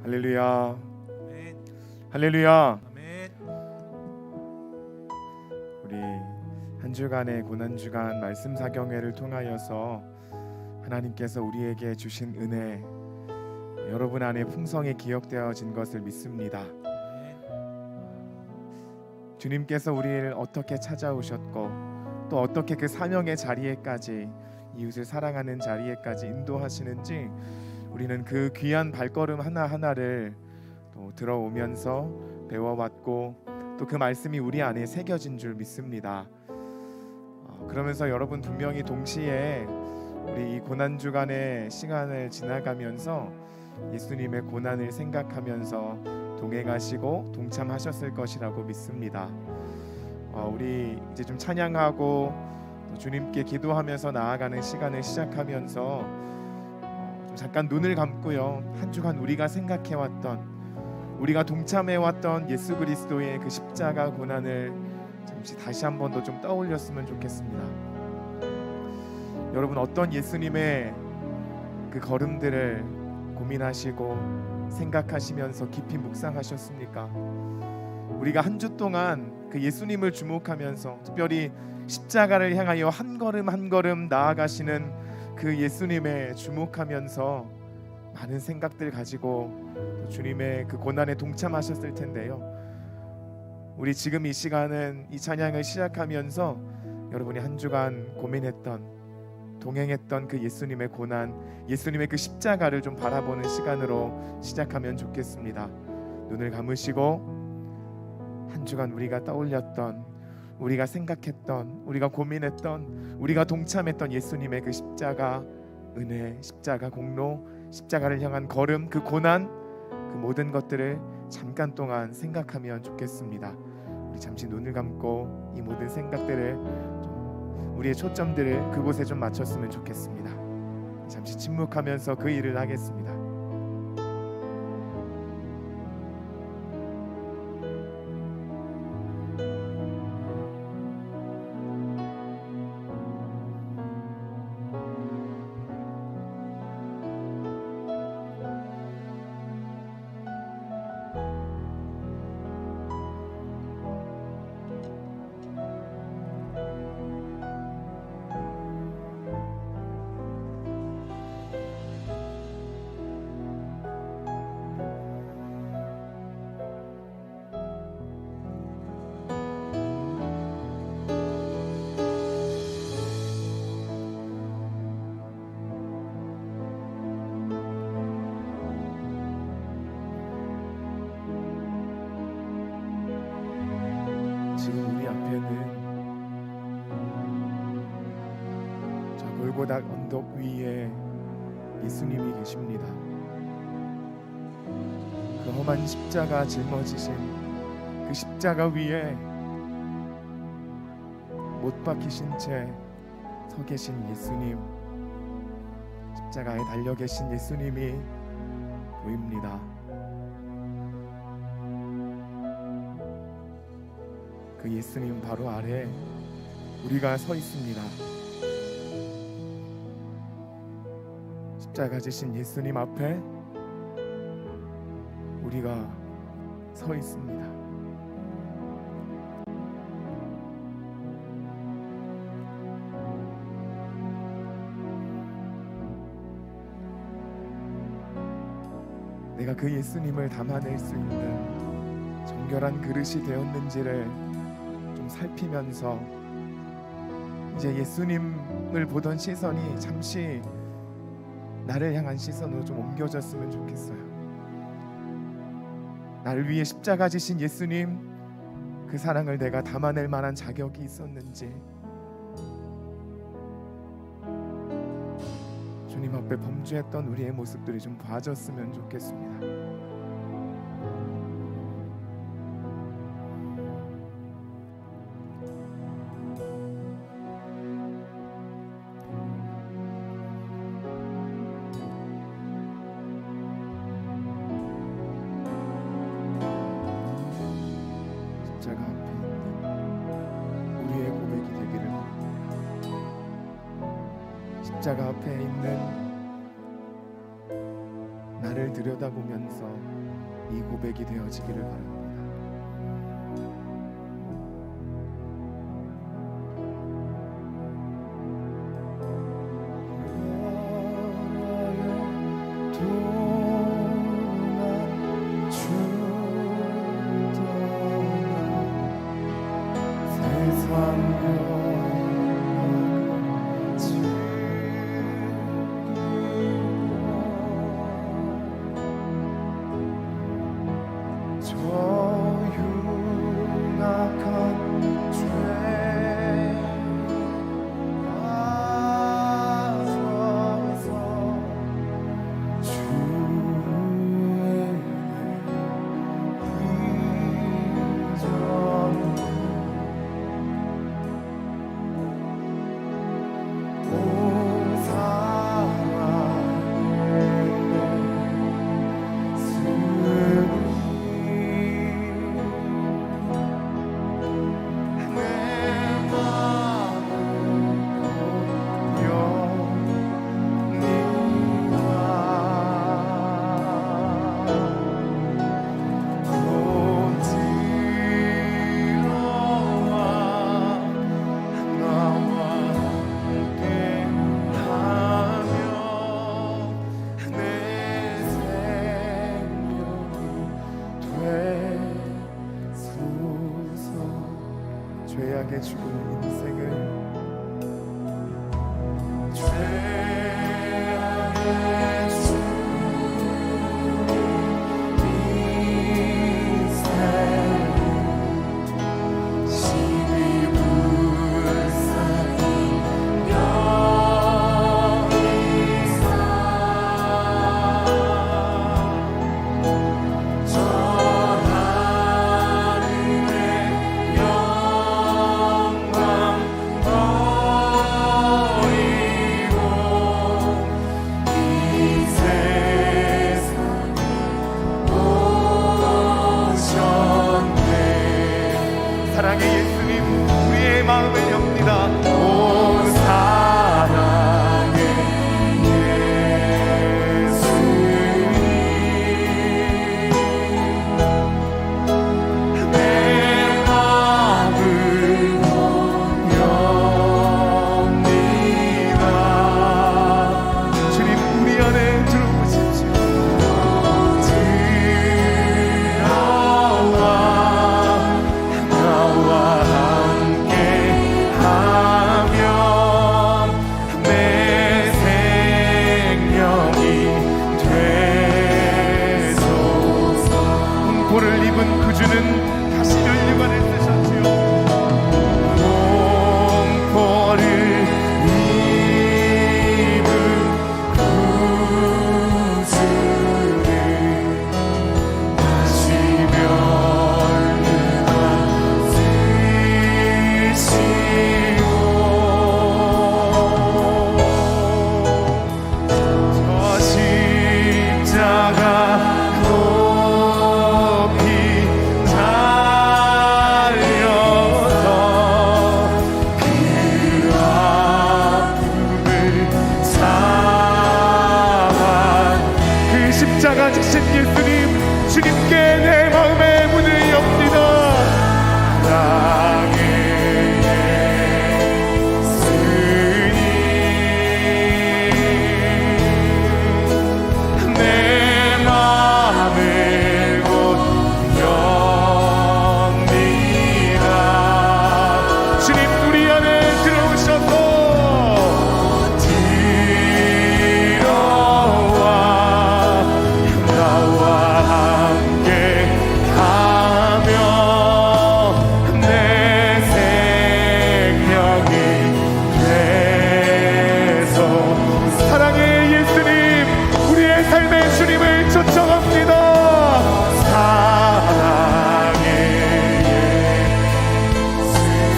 할렐루야. 아멘. 할렐루야. 아멘. 우리 한 주간의 고난 주간 말씀 사경회를 통하여서 하나님께서 우리에게 주신 은혜 여러분 안에 풍성히 기억되어진 것을 믿습니다. 주님께서 우리를 어떻게 찾아오셨고 또 어떻게 그 사명의 자리에까지 이웃을 사랑하는 자리에까지 인도하시는지 우리는 그 귀한 발걸음 하나하나를 또 들어오면서 배워왔고 또 그 말씀이 우리 안에 새겨진 줄 믿습니다. 그러면서 여러분 분명히 동시에 우리 이 고난 주간의 시간을 지나가면서 예수님의 고난을 생각하면서 동행하시고 동참하셨을 것이라고 믿습니다. 우리 이제 좀 찬양하고 또 주님께 기도하면서 나아가는 시간을 시작하면서 좀 잠깐 눈을 감고요, 한 주간 우리가 생각해왔던, 우리가 동참해왔던 예수 그리스도의 그 십자가 고난을 잠시 다시 한 번 더 좀 떠올렸으면 좋겠습니다. 여러분 어떤 예수님의 그 걸음들을 고민하시고 생각하시면서 깊이 묵상하셨습니까? 우리가 한 주 동안 그 예수님을 주목하면서 특별히 십자가를 향하여 한 걸음 한 걸음 나아가시는 그 예수님에 주목하면서 많은 생각들 가지고 주님의 그 고난에 동참하셨을 텐데요. 우리 지금 이 시간은 이 찬양을 시작하면서 여러분이 한 주간 고민했던, 동행했던 그 예수님의 고난, 예수님의 그 십자가를 좀 바라보는 시간으로 시작하면 좋겠습니다. 눈을 감으시고 한 주간 우리가 떠올렸던, 우리가 생각했던, 우리가 고민했던, 우리가 동참했던 예수님의 그 십자가 은혜, 십자가 공로, 십자가를 향한 걸음, 그 고난, 그 모든 것들을 잠깐 동안 생각하면 좋겠습니다. 우리 잠시 눈을 감고 이 모든 생각들을 좀, 우리의 초점들을 그곳에 좀 맞췄으면 좋겠습니다. 잠시 침묵하면서 그 일을 하겠습니다. 지금 우리 앞에는 저 골고다 언덕 위에 예수님이 계십니다. 그 험한 십자가 짊어지신 그 십자가 위에 못 박히신 채 서 계신 예수님, 십자가에 달려 계신 예수님이 보입니다. 그 예수님 바로 아래 우리가 서 있습니다. 십자가 지신 예수님 앞에 우리가 서 있습니다. 내가 그 예수님을 담아낼 수 있는 정결한 그릇이 되었는지를 좀 살피면서 이제 예수님을 보던 시선이 잠시 나를 향한 시선으로 좀 옮겨졌으면 좋겠어요. 나를 위해 십자가 지신 예수님, 그 사랑을 내가 담아낼 만한 자격이 있었는지 주님 앞에 범죄했던 우리의 모습들이 좀 봐졌으면 좋겠습니다. 십자가 앞에 있는 우리의 고백이 되기를 바랍니다. 십자가 앞에 있는 나를 들여다보면서 이 고백이 되어지기를 바랍니다. 죄악에 죽은 인생을 죄악에 죽은 인생 심히 불쌍히 여기사 저 하늘의 영광 버리고 이 세상에 오셨네. 사랑의 예수님, 우리의 마음을 엽니다. 오 사랑의 예수님, 내 마음을 엽니다. 주님, 우리 안에 들어오십시오. 들어와 나와 함께 하면 내 생명이 되소서. 공포를 입은 그 주는 다시 멸류관을 쓰셨지요. 공포를 입은 그 주는 다시 멸류관 쓰시고 저 십자가 높이 달려서 그 아픔을 참아 그 십자가 지신 예수님, 주님께 내 마음의 문을 엽니다. 사랑의 예수님, 내 마음을 곧 엽니다. 주님, 우리 안에 들어오셔서 들어와 나와 함께 하며 내 생명이 되소. 사랑의 예수님, 우리의 삶의 주님을 초청합니다.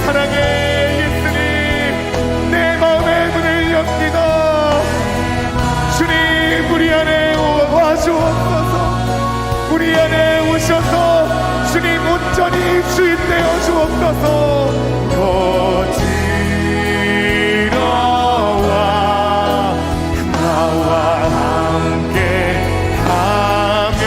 사랑의 예수님, 내 마음의 문을 엽니다. 주님, 우리 안에 와주옵소서. 우리 안에 오셔서 주님 온전히 주인 되어 주옵소서. 곧 들어와 나와 함께 하며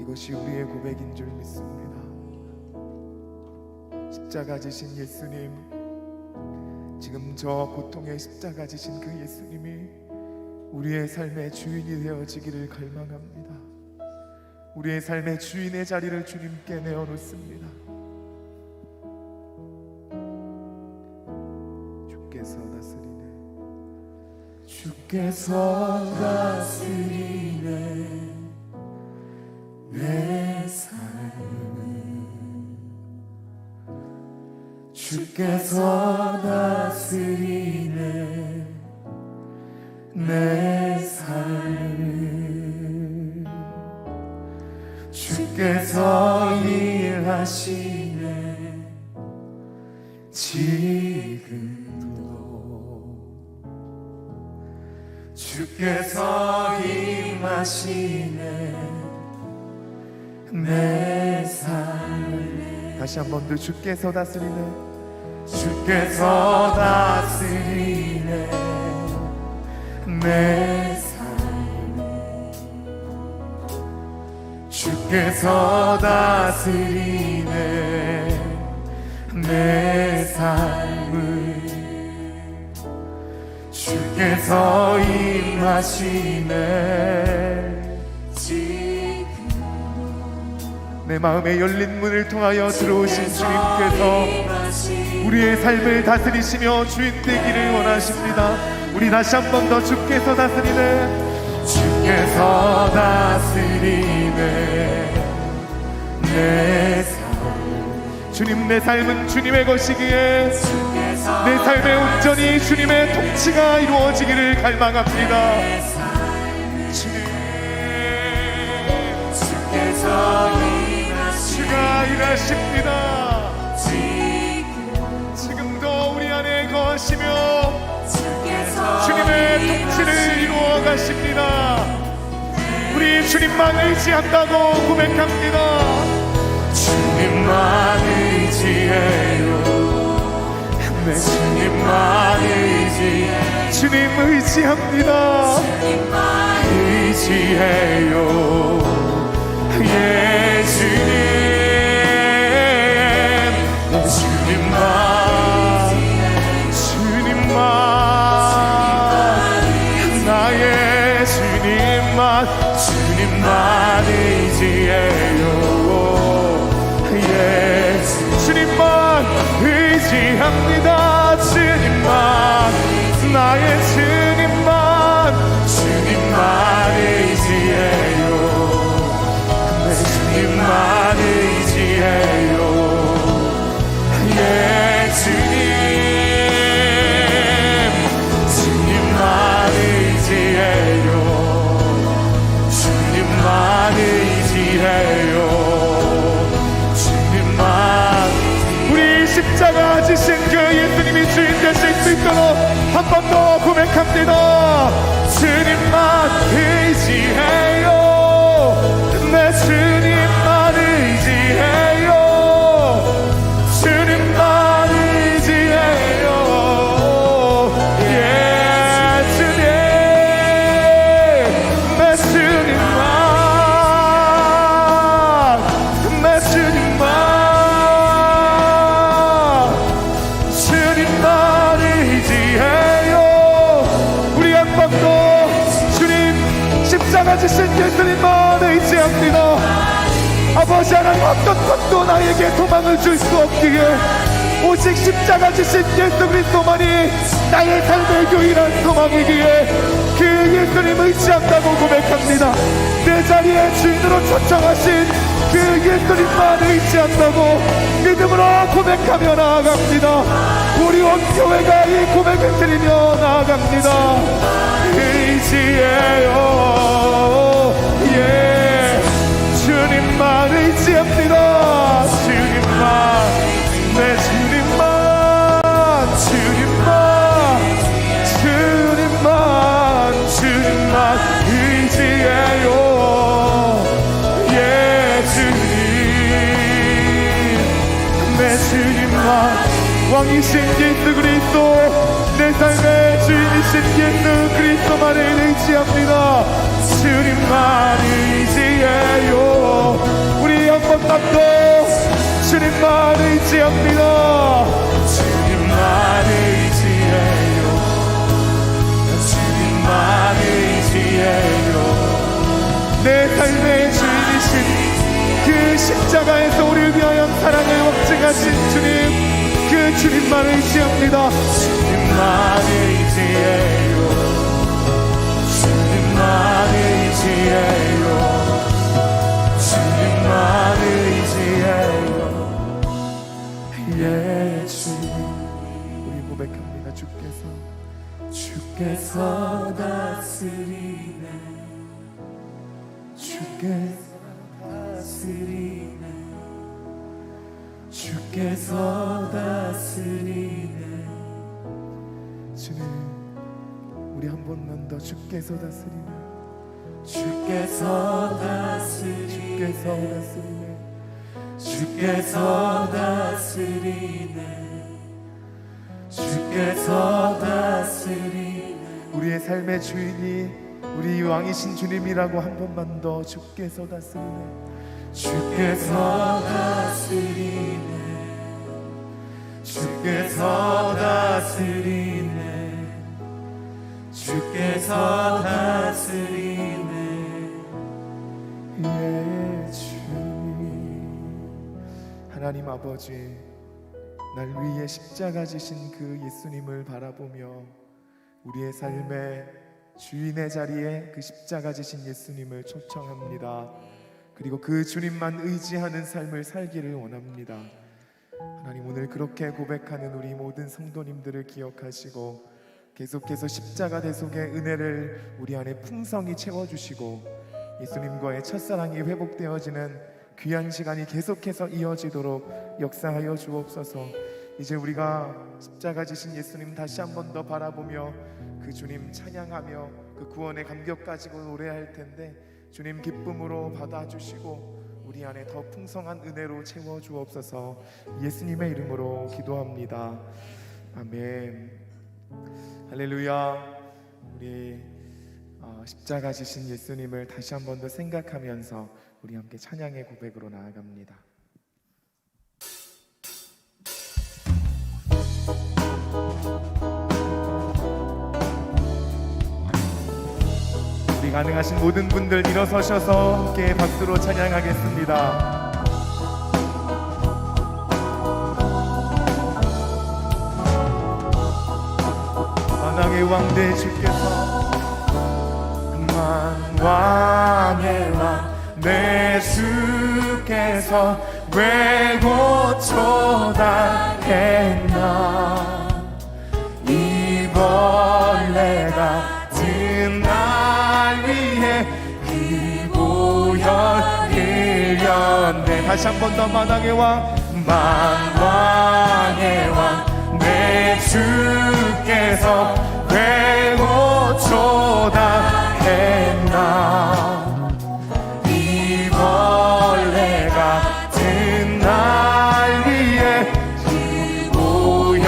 이것이 우리의 고백인 줄 믿습니다. 십자가 지신 예수님, 지금 저 고통의 십자가 지신 그 예수님이 우리의 삶의 주인이 되어지기를 갈망합니다. 우리의 삶의 주인의 자리를 주님께 내어놓습니다. 주께서 다스리네, 주께서 다스리네 내 삶을, 주께서 다스리네 내 삶을, 주께서 일하시네 지금도, 주께서 임하시네 내 삶을. 다시 한 번 더, 주께서 다스리네, 주께서 다스리네 내 삶을, 주께서 다스리네 내 삶을, 주께서 임하시네. 내 마음에 열린 문을 통하여 들어오신 주님께서 우리의 삶을 다스리시며 주인 되기를 원하십니다. 우리 다시 한 번 더, 주께서 다스리네, 주께서 다스리네 내 삶. 주님, 내 삶은 주님의 것이기에 내 삶에 온전히 주님의 통치가 이루어지기를 갈망합니다. 주님, 주께서 주가 일하십니다. 지금도 우리 안에 거하시며 주님의 통치를 이루어 가십니다. 우리 주님만 의지한다고 고백합니다. 주님만 의지해요. 네, 주님만 의지해. 주님 의지합니다. 의지해요. 예, 주님. 주님만, 나의 주님만, 주님만 의지해요. 예, 주님만 의지합니다. 주님만, 나의 주님만, 주님만 의지해요. 내 주님만 의지해요. 예, 주님, 주님만 의지해요. 주님만 의지해요. 주님만. 우리 십자가 지신 그 예수님이 주인 되실 수 있도록 한 번 더 고백합니다. 주님만 의지해요. 내 주님만 의지해요. 주님만 의지해요. 예, 주님, 내 주님만, 내 주님만, 주님만 의지해요. 우리 한 번 더 주님, 십자가 지신 예수님만 의지합니다. 아버지 하나님, 어떤 것도 나에게 도망을 줄 수 없기에 오직 십자가 지신 예수 그리스도만이 나의 삶의 유일한 소망이기에 그 예수님 의지한다고 고백합니다. 내 자리에 주인으로 초청하신 그 그 예수님만 의지한다고 믿음으로 고백하며 나아갑니다. 우리 온 교회가 이 고백을 드리며 나아갑니다. 의지해요. 예, 주님만 의지합니다. 주님만, 내 주님만, 주님만, 주님만, 주님만 의지해요. 예, 주님, 내 주님만, 왕이신 예수 그리스도, 내 삶의 주인이신 예수 그리스도만을 의지합니다. 주님만 의지해요. 우리 한번 더 주님만 의지합니다. 주님만 의지해요. 주님만 의지해요. 내 삶의 주인이신 그 십자가에서 우리를 위하여 사랑을 확증하신 주님, 그 주님만 의지합니다. 주님만 의지해요. 주님만 의지해요. 주님만 의지해요. 예, 주님, 우리 고백합니다. 주께서 다스리네. 주께서 다스리네. 주께서 다스리네. 주님, 우리 한 번만 더 주께서 다스리네. 주께서 다스리네. 주께서 다스리네. 주께서 다스리네. 주께서 다스리네. 우리의 삶의 주인이 우리 왕이신 주님이라고 한 번만 더 주께서 다스리네. 주께서 다스리네. 주께서 다스리네. 주께서 다스리네. 예, 주님. 하나님 아버지, 날 위해 십자가 지신 그 예수님을 바라보며 우리의 삶의 주인의 자리에 그 십자가 지신 예수님을 초청합니다. 그리고 그 주님만 의지하는 삶을 살기를 원합니다. 하나님, 오늘 그렇게 고백하는 우리 모든 성도님들을 기억하시고 계속해서 십자가 대속의 은혜를 우리 안에 풍성히 채워주시고 예수님과의 첫사랑이 회복되어지는 귀한 시간이 계속해서 이어지도록 역사하여 주옵소서. 이제 우리가 십자가 지신 예수님 다시 한 번 더 바라보며 그 주님 찬양하며 그 구원의 감격 가지고 노래할 텐데, 주님 기쁨으로 받아주시고 우리 안에 더 풍성한 은혜로 채워 주옵소서. 예수님의 이름으로 기도합니다. 아멘. 할렐루야. 우리 십자가 지신 예수님을 다시 한 번 더 생각하면서 우리 함께 찬양의 고백으로 나아갑니다. 우리 가능하신 모든 분들 일어서셔서 함께 박수로 찬양하겠습니다. 만왕의 왕대 주께서, 만왕의 왕 내 주께서 왜 고초당했나. 이 벌레 같은 날 위해 그 보혈 흘렸네. 다시 한 번 더. 만왕의 왕, 만왕의 왕 내 주께서 왜 고초당했나. 이 벌레 같은 날 위에 그 보혈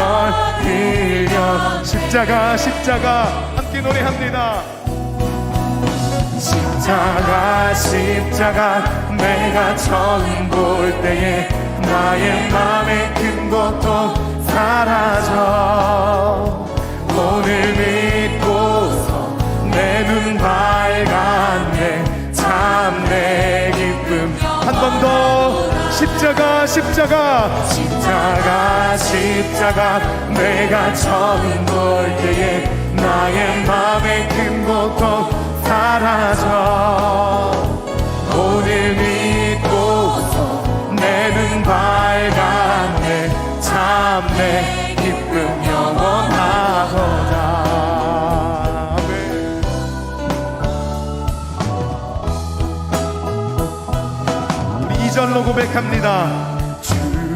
흘려. 십자가, 십자가 함께 노래합니다. 십자가, 십자가 내가 처음 볼 때에 나의 맘의 큰 고통 사라져. 오늘 믿고서 내 눈 밝았네. 참 내 기쁨. 한 번 더. 십자가, 십자가, 십자가, 십자가 내가 처음 볼 때에 나의 맘의 큰 고통 사라져. 오늘 믿고 6절로 고백합니다. 주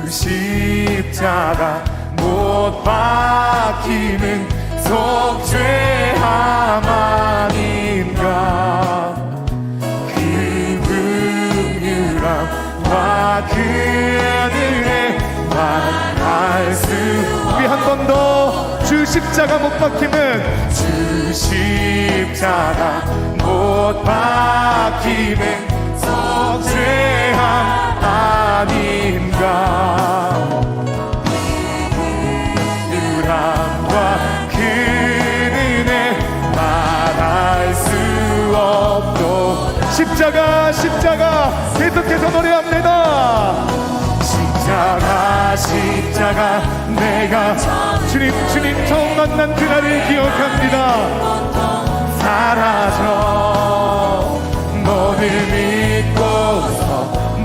십자가 못 박히는 속죄함 아닌가. 그 긍휼함과 그들의 만날 수. 우리 한 번 더. 주 십자가 못 박히는, 주 십자가 못 박히는 속죄함 아닌가. 유람과 그 은혜 말할 수 없도. 십자가 십자가 계속해서 노래합니다. 십자가 십자가 내가 주님 처음 만난 그날을 기억합니다. 사라져 너를 믿고서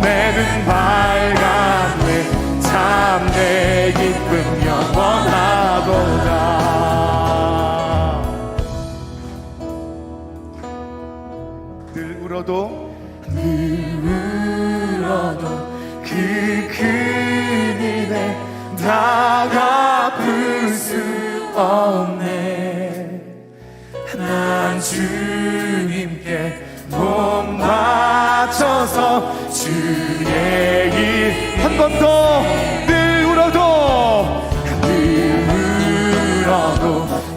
내 눈 밝았네. 참 내 기쁨 영원하도다. 늘 울어도 그 큰 은혜 다 갚을 수 없네. 난 주님께 몸 바쳐서 주의 일. 한 번 더. 늘 울어도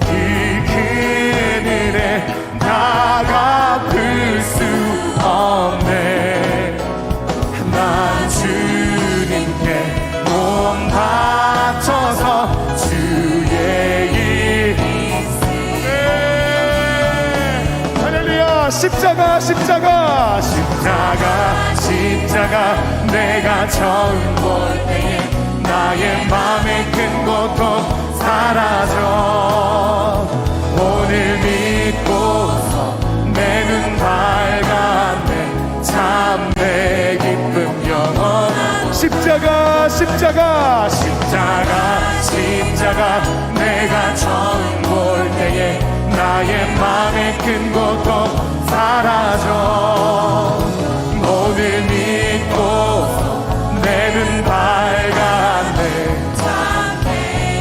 그 큰 은혜 다 갚을 수 없네. 난 주님께 몸 바쳐서 주의 일. 할렐루야. 십자가 십자가 십자가 십자가 내가 처음 볼 때에 나의 맘의 큰 고통 사라져. 오늘 믿고서 내 눈 밝았네. 참 내 기쁨 영원. 십자가 십자가 십자가 십자가 내가 처음 볼 때에 나의 맘의 큰 고통 사라져. 오늘 믿고서 내 눈 밝았네.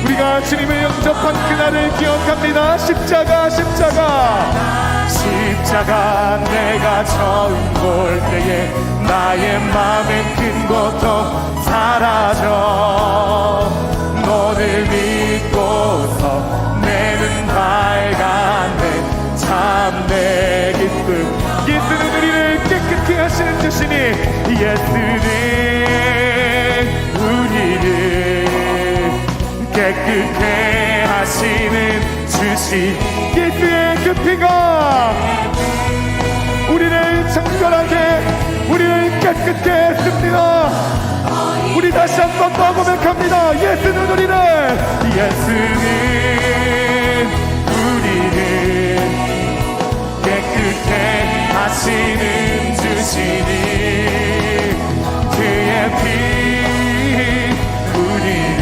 우리가 주님을 영접한 그날을 기억합니다. 십자가 십자가 십자가 내가 처음 볼 때에 나의 맘의 큰 고통 사라져. 너를 믿고서 내 눈 밝았네. 참 내 기쁨. 예수는 우리를 깨끗게 하시는 주시니. 예수는 우리를 깨끗게 하시는 주시. 예수의 그 피가 우리를 정결하게, 우리를 깨끗게 했습니다. 우리 다시 한번 더 고백합니다. 예수는 우리를 깨끗게 하시는 주시니. 그의 피 우리를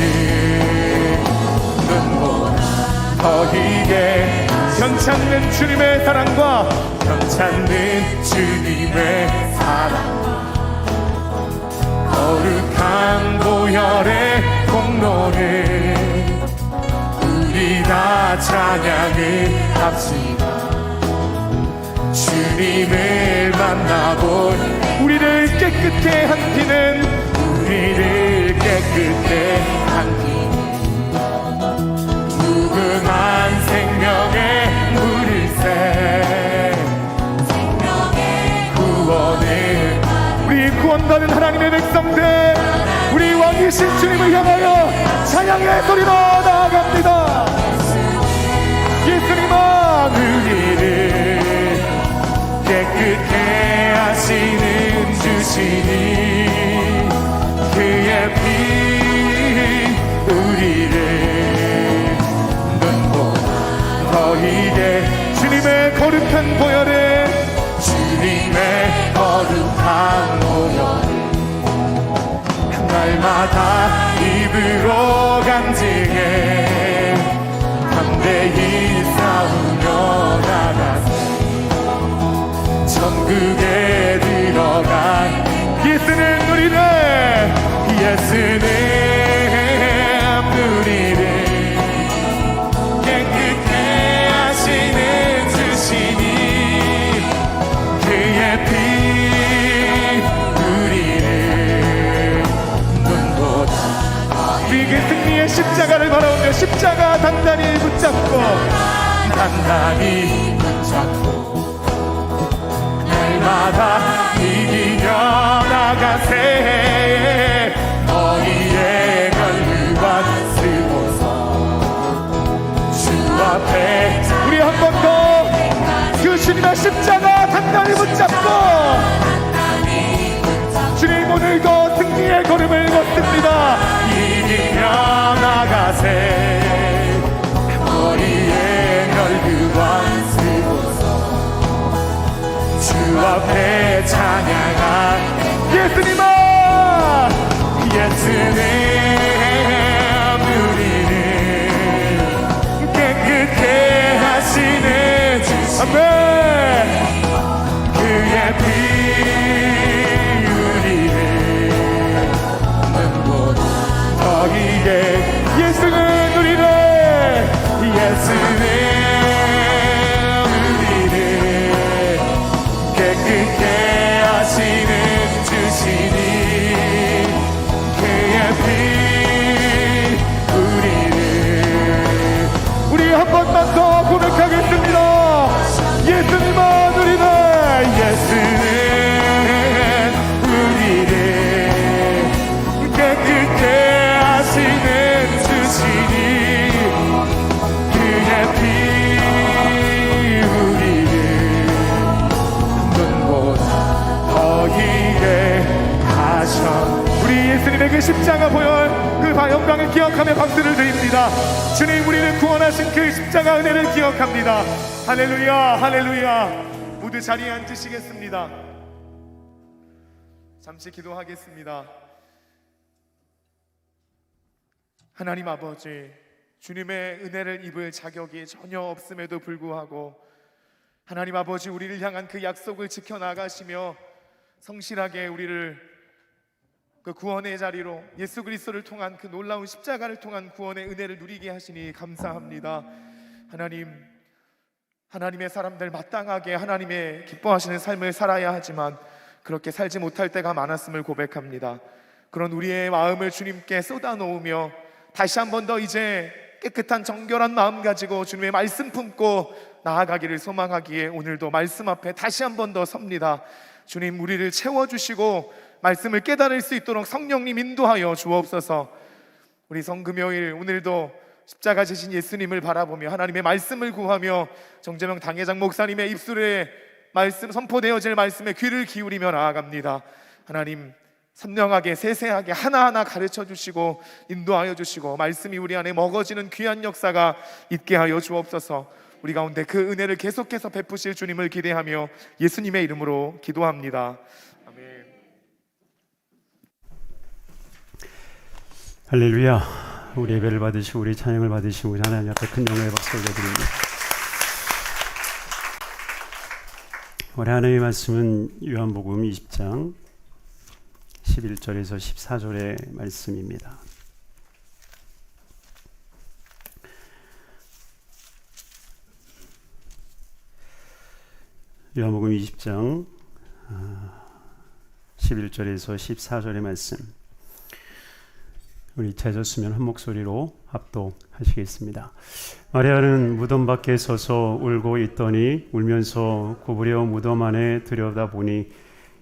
눈보다 더히게 변찮는 주님의 사랑과 변찮는 주님의 사랑, 거룩한 보혈의 공로를 우리 다 찬양을 합시다. 주님을 만나볼 우리를 깨끗게 한 피는, 우리를 깨끗게 한 피는 무궁한 생명의 물새, 생명의 구원을. 우리 구원받은 하나님의 백성들, 우리 왕이신 주님을 향하여 찬양의 소리로 나아갑니다. 예수님아 우리를 깨끗게 하시는 주시니. 그의 피 우리를 눈보다 더히게. 주님의 거룩한 보혈에, 주님의 거룩한 보혈을 날마다 입으로 간증해 담대히 싸우며 나가세. 천국에 들어간 예수는 우리를 십자가 단단히 붙잡고 날마다 이기며 나가세. 너희의 결과만 쓰고서 주 앞에 우리 한 번 더 그 주님의 십자가 단단히 붙잡고 주님 오늘도 승리의 걸음을 걷습니다. 이기며 나가세. 머리에 멸류관 쓰고서 주 앞에 찬양한 예수님아, 예수님 우리를 깨끗게 하시는 아멘. 그의 피 우리를 너희의 예수는 우리를 깨끗게 하시는 주시니 그의 피 우리 한 번만 더 고백하겠습니다. 예수님만 우리는 우리를 깨끗게 하시는 주시니 그의 피 우리를 눈보다 더히게 하셔. 우리 예수님의 그 십자가 보혈 그 영광을 기억하며 박수를 드립니다. 주님 우리를 구원하신 그 십자가 은혜를 기억합니다. 할렐루야 할렐루야. 모두 자리에 앉으시겠습니다. 잠시 기도하겠습니다. 하나님 아버지, 주님의 은혜를 입을 자격이 전혀 없음에도 불구하고 하나님 아버지 우리를 향한 그 약속을 지켜나가시며 성실하게 우리를 그 구원의 자리로 예수 그리스도를 통한 그 놀라운 십자가를 통한 구원의 은혜를 누리게 하시니 감사합니다. 하나님의 사람들 마땅하게 하나님의 기뻐하시는 삶을 살아야 하지만 그렇게 살지 못할 때가 많았음을 고백합니다. 그런 우리의 마음을 주님께 쏟아놓으며 다시 한 번 더 이제 깨끗한 정결한 마음 가지고 주님의 말씀 품고 나아가기를 소망하기에 오늘도 말씀 앞에 다시 한 번 더 섭니다. 주님 우리를 채워주시고 말씀을 깨달을 수 있도록 성령님 인도하여 주옵소서. 우리 성금요일 오늘도 십자가 지신 예수님을 바라보며 하나님의 말씀을 구하며 정재명 당회장 목사님의 입술에 말씀 선포되어질 말씀에 귀를 기울이며 나아갑니다. 하나님 선명하게 세세하게 하나하나 가르쳐 주시고 인도하여 주시고 말씀이 우리 안에 먹어지는 귀한 역사가 있게 하여 주옵소서. 우리 가운데 그 은혜를 계속해서 베푸실 주님을 기대하며 예수님의 이름으로 기도합니다. 아멘. 할렐루야. 우리 예배를 받으시고 우리 찬양을 받으시고 우리 하나님 앞에 큰 영광의 박수 올려드립니다. 우리 하나님의 말씀은 요한복음 20장 11절에서 14절의 말씀입니다. 요한복음 20장 11절에서 14절의 말씀, 우리 찾았으면 한 목소리로 합독하시겠습니다. 마리아는 무덤 밖에 서서 울고 있더니 울면서 구부려 무덤 안에 들여다보니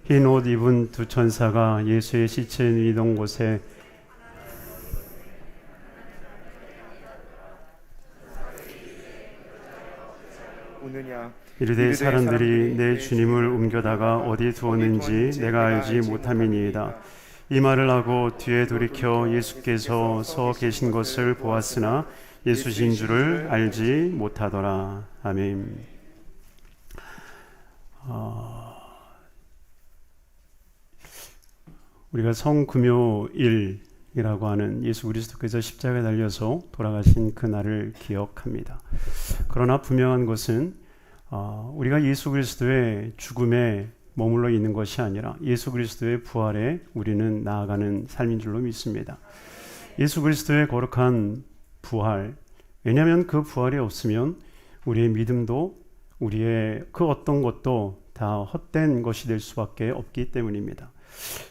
흰 옷 입은 두 천사가 예수의 시체 있던 곳에 이르되 사람들이 내 주님을 옮겨다가 어디 두었는지 내가 알지 못함이니이다. 이 말을 하고 뒤에 돌이켜 예수께서 서 계신 것을 보았으나 예수신 줄을 알지 못하더라. 아멘. 우리가 성금요일이라고 하는 예수 그리스도께서 십자가에 달려서 돌아가신 그날을 기억합니다. 그러나 분명한 것은 우리가 예수 그리스도의 죽음에 머물러 있는 것이 아니라 예수 그리스도의 부활에 우리는 나아가는 삶인 줄로 믿습니다. 예수 그리스도의 거룩한 부활, 왜냐하면 그 부활이 없으면 우리의 믿음도 우리의 그 어떤 것도 다 헛된 것이 될 수밖에 없기 때문입니다.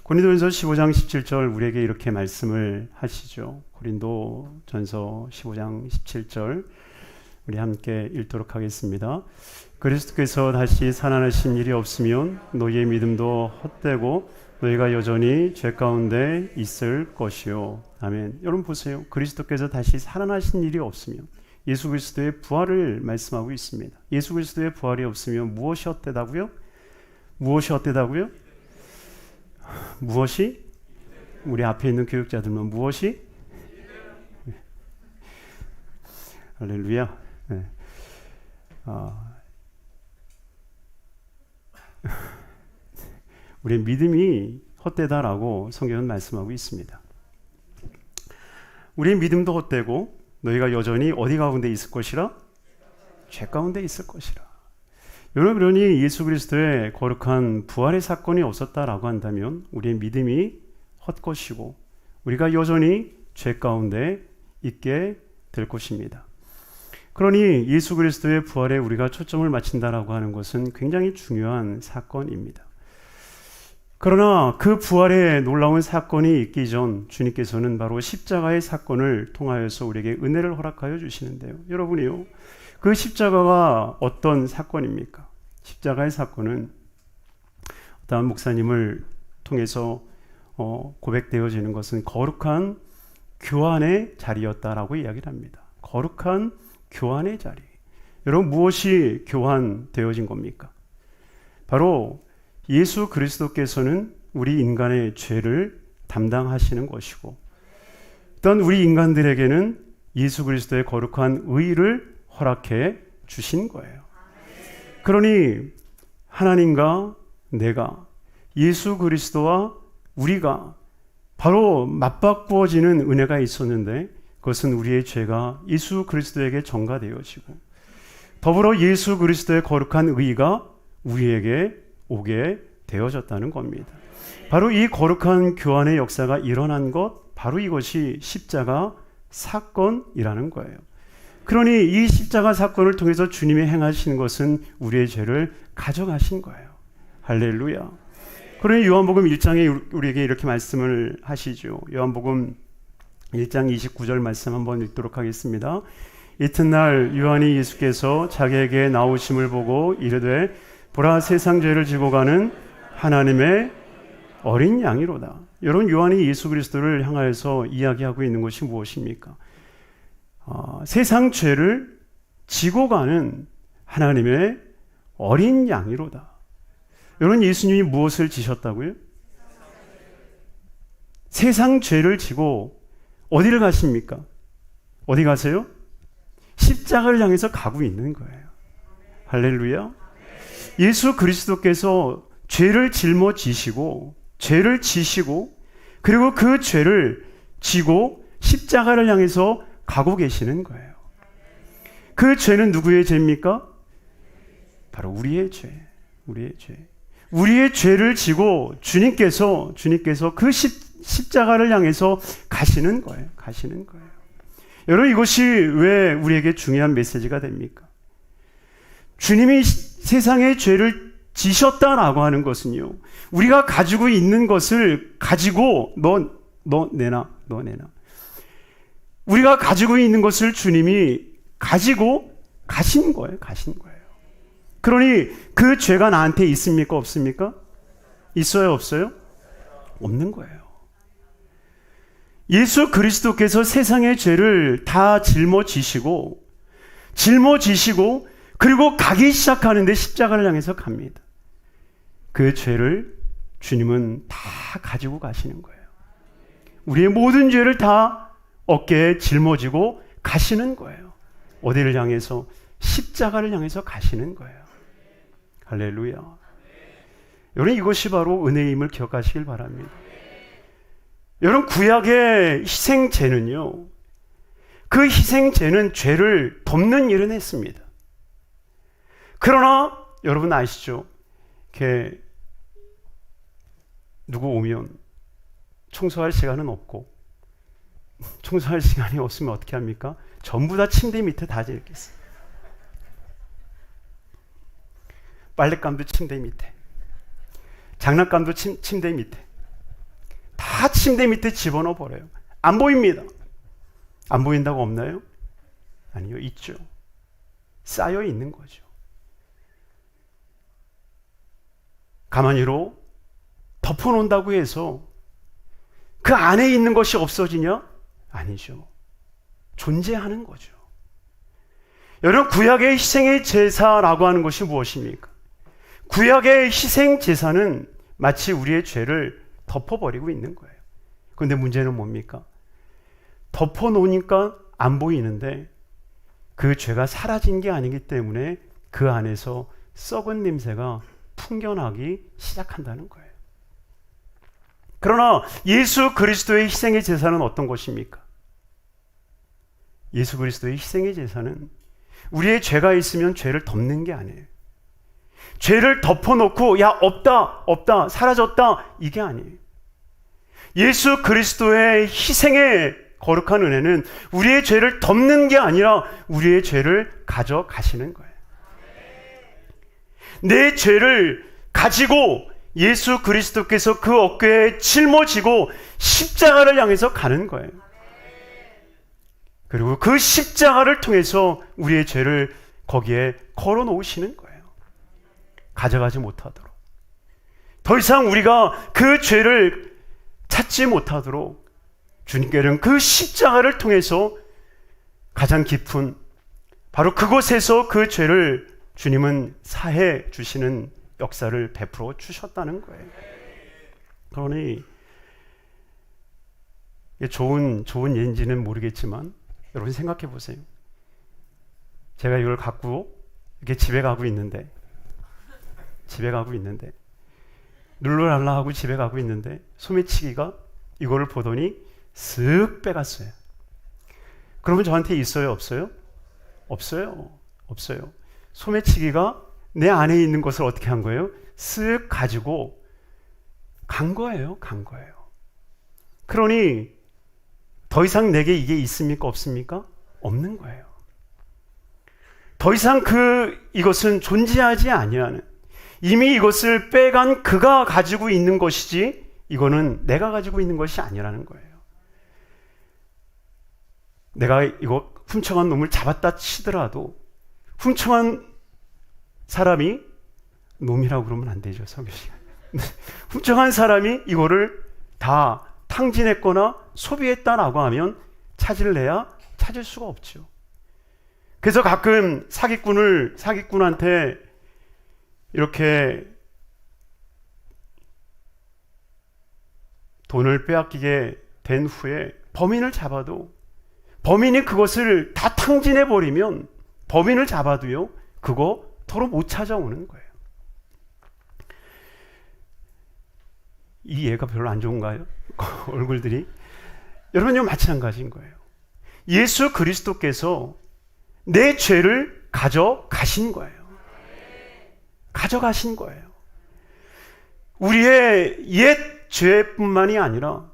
고린도전서 15장 17절 우리에게 이렇게 말씀을 하시죠. 고린도전서 15장 17절 우리 함께 읽도록 하겠습니다. 그리스도께서 다시 살아나신 일이 없으면 너희의 믿음도 헛되고 너희가 여전히 죄 가운데 있을 것이요. 아멘. 여러분 보세요. 그리스도께서 다시 살아나신 일이 없으면, 예수 그리스도의 부활을 말씀하고 있습니다. 예수 그리스도의 부활이 없으면 무엇이 헛되다고요? 무엇이 헛되다고요? 무엇이? 우리 앞에 있는 교육자들만 무엇이? 할렐루야. 네. 우리의 믿음이 헛되다라고 성경은 말씀하고 있습니다. 우리의 믿음도 헛되고 너희가 여전히 어디 가운데 있을 것이라? 죄 가운데 있을 것이라. 여러분, 그러니 예수 그리스도의 거룩한 부활의 사건이 없었다라고 한다면 우리의 믿음이 헛것이고 우리가 여전히 죄 가운데 있게 될 것입니다. 그러니 예수 그리스도의 부활에 우리가 초점을 맞춘다라고 하는 것은 굉장히 중요한 사건입니다. 그러나 그 부활의 놀라운 사건이 있기 전 주님께서는 바로 십자가의 사건을 통하여서 우리에게 은혜를 허락하여 주시는데요. 여러분이요, 그 십자가가 어떤 사건입니까? 십자가의 사건은 어떤 목사님을 통해서 고백되어지는 것은 거룩한 교환의 자리였다라고 이야기를 합니다. 거룩한 교환의 자리. 여러분, 무엇이 교환되어진 겁니까? 바로 예수 그리스도께서는 우리 인간의 죄를 담당하시는 것이고, 또한 우리 인간들에게는 예수 그리스도의 거룩한 의를 허락해 주신 거예요. 그러니 하나님과 내가, 예수 그리스도와 우리가 바로 맞바꾸어지는 은혜가 있었는데, 그것은 우리의 죄가 예수 그리스도에게 전가되어지고 더불어 예수 그리스도의 거룩한 의가 우리에게 오게 되어졌다는 겁니다. 바로 이 거룩한 교환의 역사가 일어난 것, 바로 이것이 십자가 사건이라는 거예요. 그러니 이 십자가 사건을 통해서 주님이 행하신 것은 우리의 죄를 가져가신 거예요. 할렐루야. 그러니 요한복음 1장에 우리에게 이렇게 말씀을 하시죠. 요한복음 1장 29절 말씀 한번 읽도록 하겠습니다. 이튿날 요한이 예수께서 자기에게 나오심을 보고 이르되 보라, 세상 죄를 지고 가는 하나님의 어린 양이로다. 여러분, 요한이 예수 그리스도를 향하여서 이야기하고 있는 것이 무엇입니까? 세상 죄를 지고 가는 하나님의 어린 양이로다. 여러분, 예수님이 무엇을 지셨다고요? 세상 죄를 지고 어디를 가십니까? 어디 가세요? 십자가를 향해서 가고 있는 거예요. 할렐루야. 예수 그리스도께서 죄를 짊어지시고 죄를 지시고 그리고 그 죄를 지고 십자가를 향해서 가고 계시는 거예요. 그 죄는 누구의 죄입니까? 바로 우리의 죄. 우리의 죄. 우리의 죄를 지고 주님께서 그 십자가를 향해서 가시는 거예요. 가시는 거예요. 여러분, 이것이 왜 우리에게 중요한 메시지가 됩니까? 주님이 세상의 죄를 지셨다라고 하는 것은요, 우리가 가지고 있는 것을 가지고 너 내놔. 우리가 가지고 있는 것을 주님이 가지고 가신 거예요. 가신 거예요. 그러니 그 죄가 나한테 있습니까? 없습니까? 있어요? 없어요? 없는 거예요. 예수 그리스도께서 세상의 죄를 다 짊어지시고 그리고 가기 시작하는데 십자가를 향해서 갑니다. 그 죄를 주님은 다 가지고 가시는 거예요. 우리의 모든 죄를 다 어깨에 짊어지고 가시는 거예요. 어디를 향해서? 십자가를 향해서 가시는 거예요. 할렐루야. 여러분, 이것이 바로 은혜임을 기억하시길 바랍니다. 여러분, 구약의 희생제는요, 그 희생제는 죄를 덮는 일은 했습니다. 그러나 여러분 아시죠? 이렇게 누구 오면 청소할 시간은 없고, 청소할 시간이 없으면 어떻게 합니까? 전부 다 침대 밑에 다 이렇게 있어요. 빨랫감도 침대 밑에, 장난감도 침대 밑에, 다 침대 밑에 집어넣어 버려요. 안 보입니다. 안 보인다고 없나요? 아니요, 있죠. 쌓여 있는 거죠. 가만히로 덮어놓는다고 해서 그 안에 있는 것이 없어지냐? 아니죠. 존재하는 거죠. 여러분, 구약의 희생의 제사라고 하는 것이 무엇입니까? 구약의 희생 제사는 마치 우리의 죄를 덮어버리고 있는 거예요. 그런데 문제는 뭡니까? 덮어놓으니까 안 보이는데 그 죄가 사라진 게 아니기 때문에 그 안에서 썩은 냄새가 풍겨나기 시작한다는 거예요. 그러나 예수 그리스도의 희생의 제사는 어떤 것입니까? 예수 그리스도의 희생의 제사는 우리의 죄가 있으면 죄를 덮는 게 아니에요. 죄를 덮어놓고 야 없다 사라졌다 이게 아니에요. 예수 그리스도의 희생의 거룩한 은혜는 우리의 죄를 덮는 게 아니라 우리의 죄를 가져가시는 거예요. 내 죄를 가지고 예수 그리스도께서 그 어깨에 짊어지고 십자가를 향해서 가는 거예요. 그리고 그 십자가를 통해서 우리의 죄를 거기에 걸어 놓으시는 거예요. 가져가지 못하도록. 더 이상 우리가 그 죄를 찾지 못하도록 주님께는 그 십자가를 통해서 가장 깊은 바로 그곳에서 그 죄를 주님은 사해 주시는 역사를 베풀어 주셨다는 거예요. 그러니 좋은 예인지는 모르겠지만 여러분 생각해 보세요. 제가 이걸 갖고 이렇게 집에 가고 있는데 룰루랄라 하고 집에 가고 있는데 소매치기가 이거를 보더니 쓱 빼갔어요. 그러면 저한테 있어요? 없어요? 없어요. 소매치기가 내 안에 있는 것을 어떻게 한 거예요? 쓱 가지고 간 거예요. 그러니 더 이상 내게 이게 있습니까? 없습니까? 없는 거예요. 더 이상 이것은 존재하지 아니하는, 이미 이것을 빼간 그가 가지고 있는 것이지 이거는 내가 가지고 있는 것이 아니라는 거예요. 내가 이거 훔쳐간 놈을 잡았다 치더라도 훔쳐간 사람이 놈이라고 그러면 안 되죠, 성규 씨가. 훔쳐간 사람이 이거를 다 탕진했거나 소비했다라고 하면 찾을래야 찾을 수가 없죠. 그래서 가끔 사기꾼한테 이렇게 돈을 빼앗기게 된 후에 범인을 잡아도 범인이 그것을 다 탕진해버리면 범인을 잡아도요, 그거 도로 못 찾아오는 거예요. 이 예가 별로 안 좋은가요? 얼굴들이. 여러분, 이거 마찬가지인 거예요. 예수 그리스도께서 내 죄를 가져가신 거예요. 우리의 옛 죄뿐만이 아니라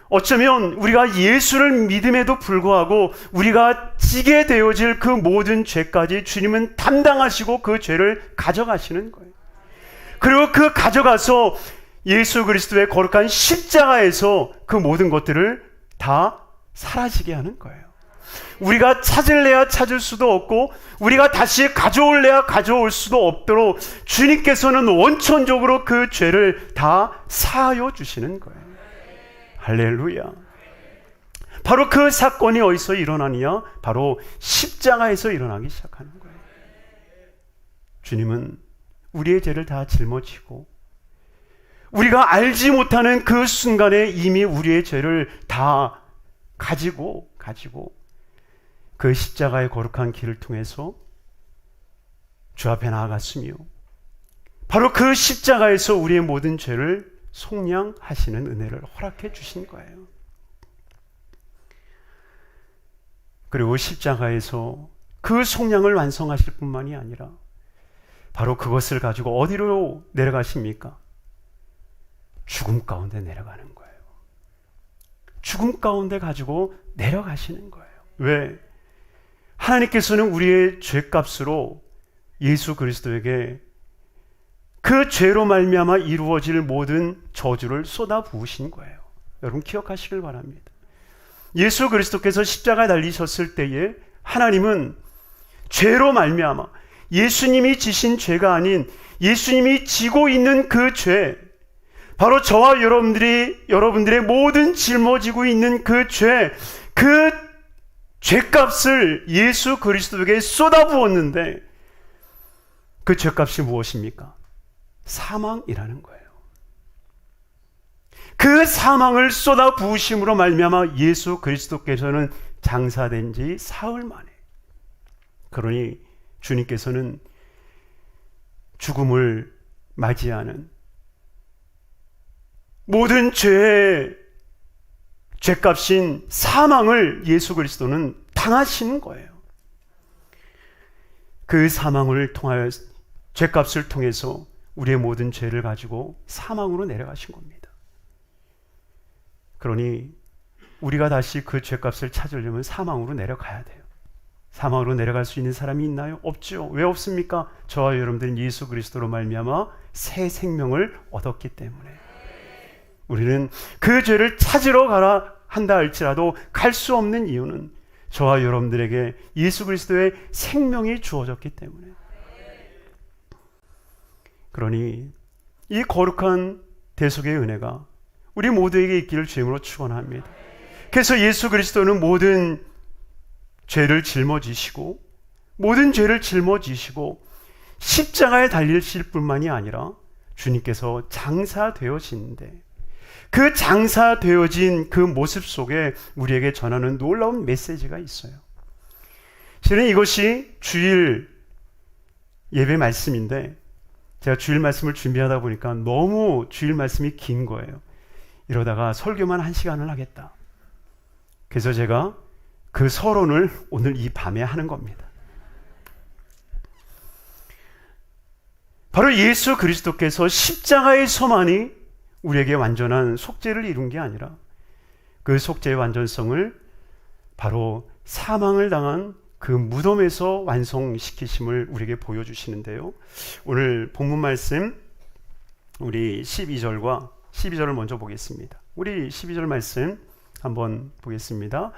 어쩌면 우리가 예수를 믿음에도 불구하고 우리가 지게 되어질 그 모든 죄까지 주님은 담당하시고 그 죄를 가져가시는 거예요. 그리고 그 가져가서 예수 그리스도의 거룩한 십자가에서 그 모든 것들을 다 사라지게 하는 거예요. 우리가 찾을래야 찾을 수도 없고 우리가 다시 가져올래야 가져올 수도 없도록 주님께서는 원천적으로 그 죄를 다 사하여 주시는 거예요. 할렐루야. 바로 그 사건이 어디서 일어나느냐? 바로 십자가에서 일어나기 시작하는 거예요. 주님은 우리의 죄를 다 짊어지고 우리가 알지 못하는 그 순간에 이미 우리의 죄를 다 가지고 그 십자가의 거룩한 길을 통해서 주 앞에 나아갔으며 바로 그 십자가에서 우리의 모든 죄를 속량하시는 은혜를 허락해 주신 거예요. 그리고 십자가에서 그 속량을 완성하실 뿐만이 아니라 바로 그것을 가지고 어디로 내려가십니까? 죽음 가운데 내려가는 거예요. 죽음 가운데 가지고 내려가시는 거예요. 왜? 하나님께서는 우리의 죄값으로 예수 그리스도에게 그 죄로 말미암아 이루어질 모든 저주를 쏟아 부으신 거예요. 여러분 기억하시길 바랍니다. 예수 그리스도께서 십자가에 달리셨을 때에 하나님은 죄로 말미암아 예수님이 지신 죄가 아닌 예수님이 지고 있는 그 죄, 바로 저와 여러분들의 모든 짊어지고 있는 그 죄값을 예수 그리스도에게 쏟아부었는데 그 죄값이 무엇입니까? 사망이라는 거예요. 그 사망을 쏟아부으심으로 말미암아 예수 그리스도께서는 장사된 지 사흘 만에, 그러니 주님께서는 죽음을 맞이하는 모든 죄값인 사망을 예수 그리스도는 당하시는 거예요. 그 사망을 통하여, 죄값을 통해서 우리의 모든 죄를 가지고 사망으로 내려가신 겁니다. 그러니 우리가 다시 그 죄값을 찾으려면 사망으로 내려가야 돼요. 사망으로 내려갈 수 있는 사람이 있나요? 없죠. 왜 없습니까? 저와 여러분들은 예수 그리스도로 말미암아 새 생명을 얻었기 때문에. 우리는 그 죄를 찾으러 가라 한다 할지라도 갈 수 없는 이유는 저와 여러분들에게 예수 그리스도의 생명이 주어졌기 때문에. 그러니 이 거룩한 대속의 은혜가 우리 모두에게 있기를 주임으로 축원합니다. 그래서 예수 그리스도는 모든 죄를 짊어지시고 십자가에 달리실 뿐만이 아니라 주님께서 장사되어지는데, 그 장사되어진 그 모습 속에 우리에게 전하는 놀라운 메시지가 있어요. 실은 이것이 주일 예배 말씀인데, 제가 주일 말씀을 준비하다 보니까 너무 주일 말씀이 긴 거예요. 이러다가 설교만 1시간을 하겠다. 그래서 제가 그 서론을 오늘 이 밤에 하는 겁니다. 바로 예수 그리스도께서 십자가에서만이 우리에게 완전한 속죄를 이룬 게 아니라 그 속죄의 완전성을 바로 사망을 당한 그 무덤에서 완성시키심을 우리에게 보여주시는데요. 오늘 본문 말씀 우리 12절을 먼저 보겠습니다. 우리 12절 말씀 한번 보겠습니다.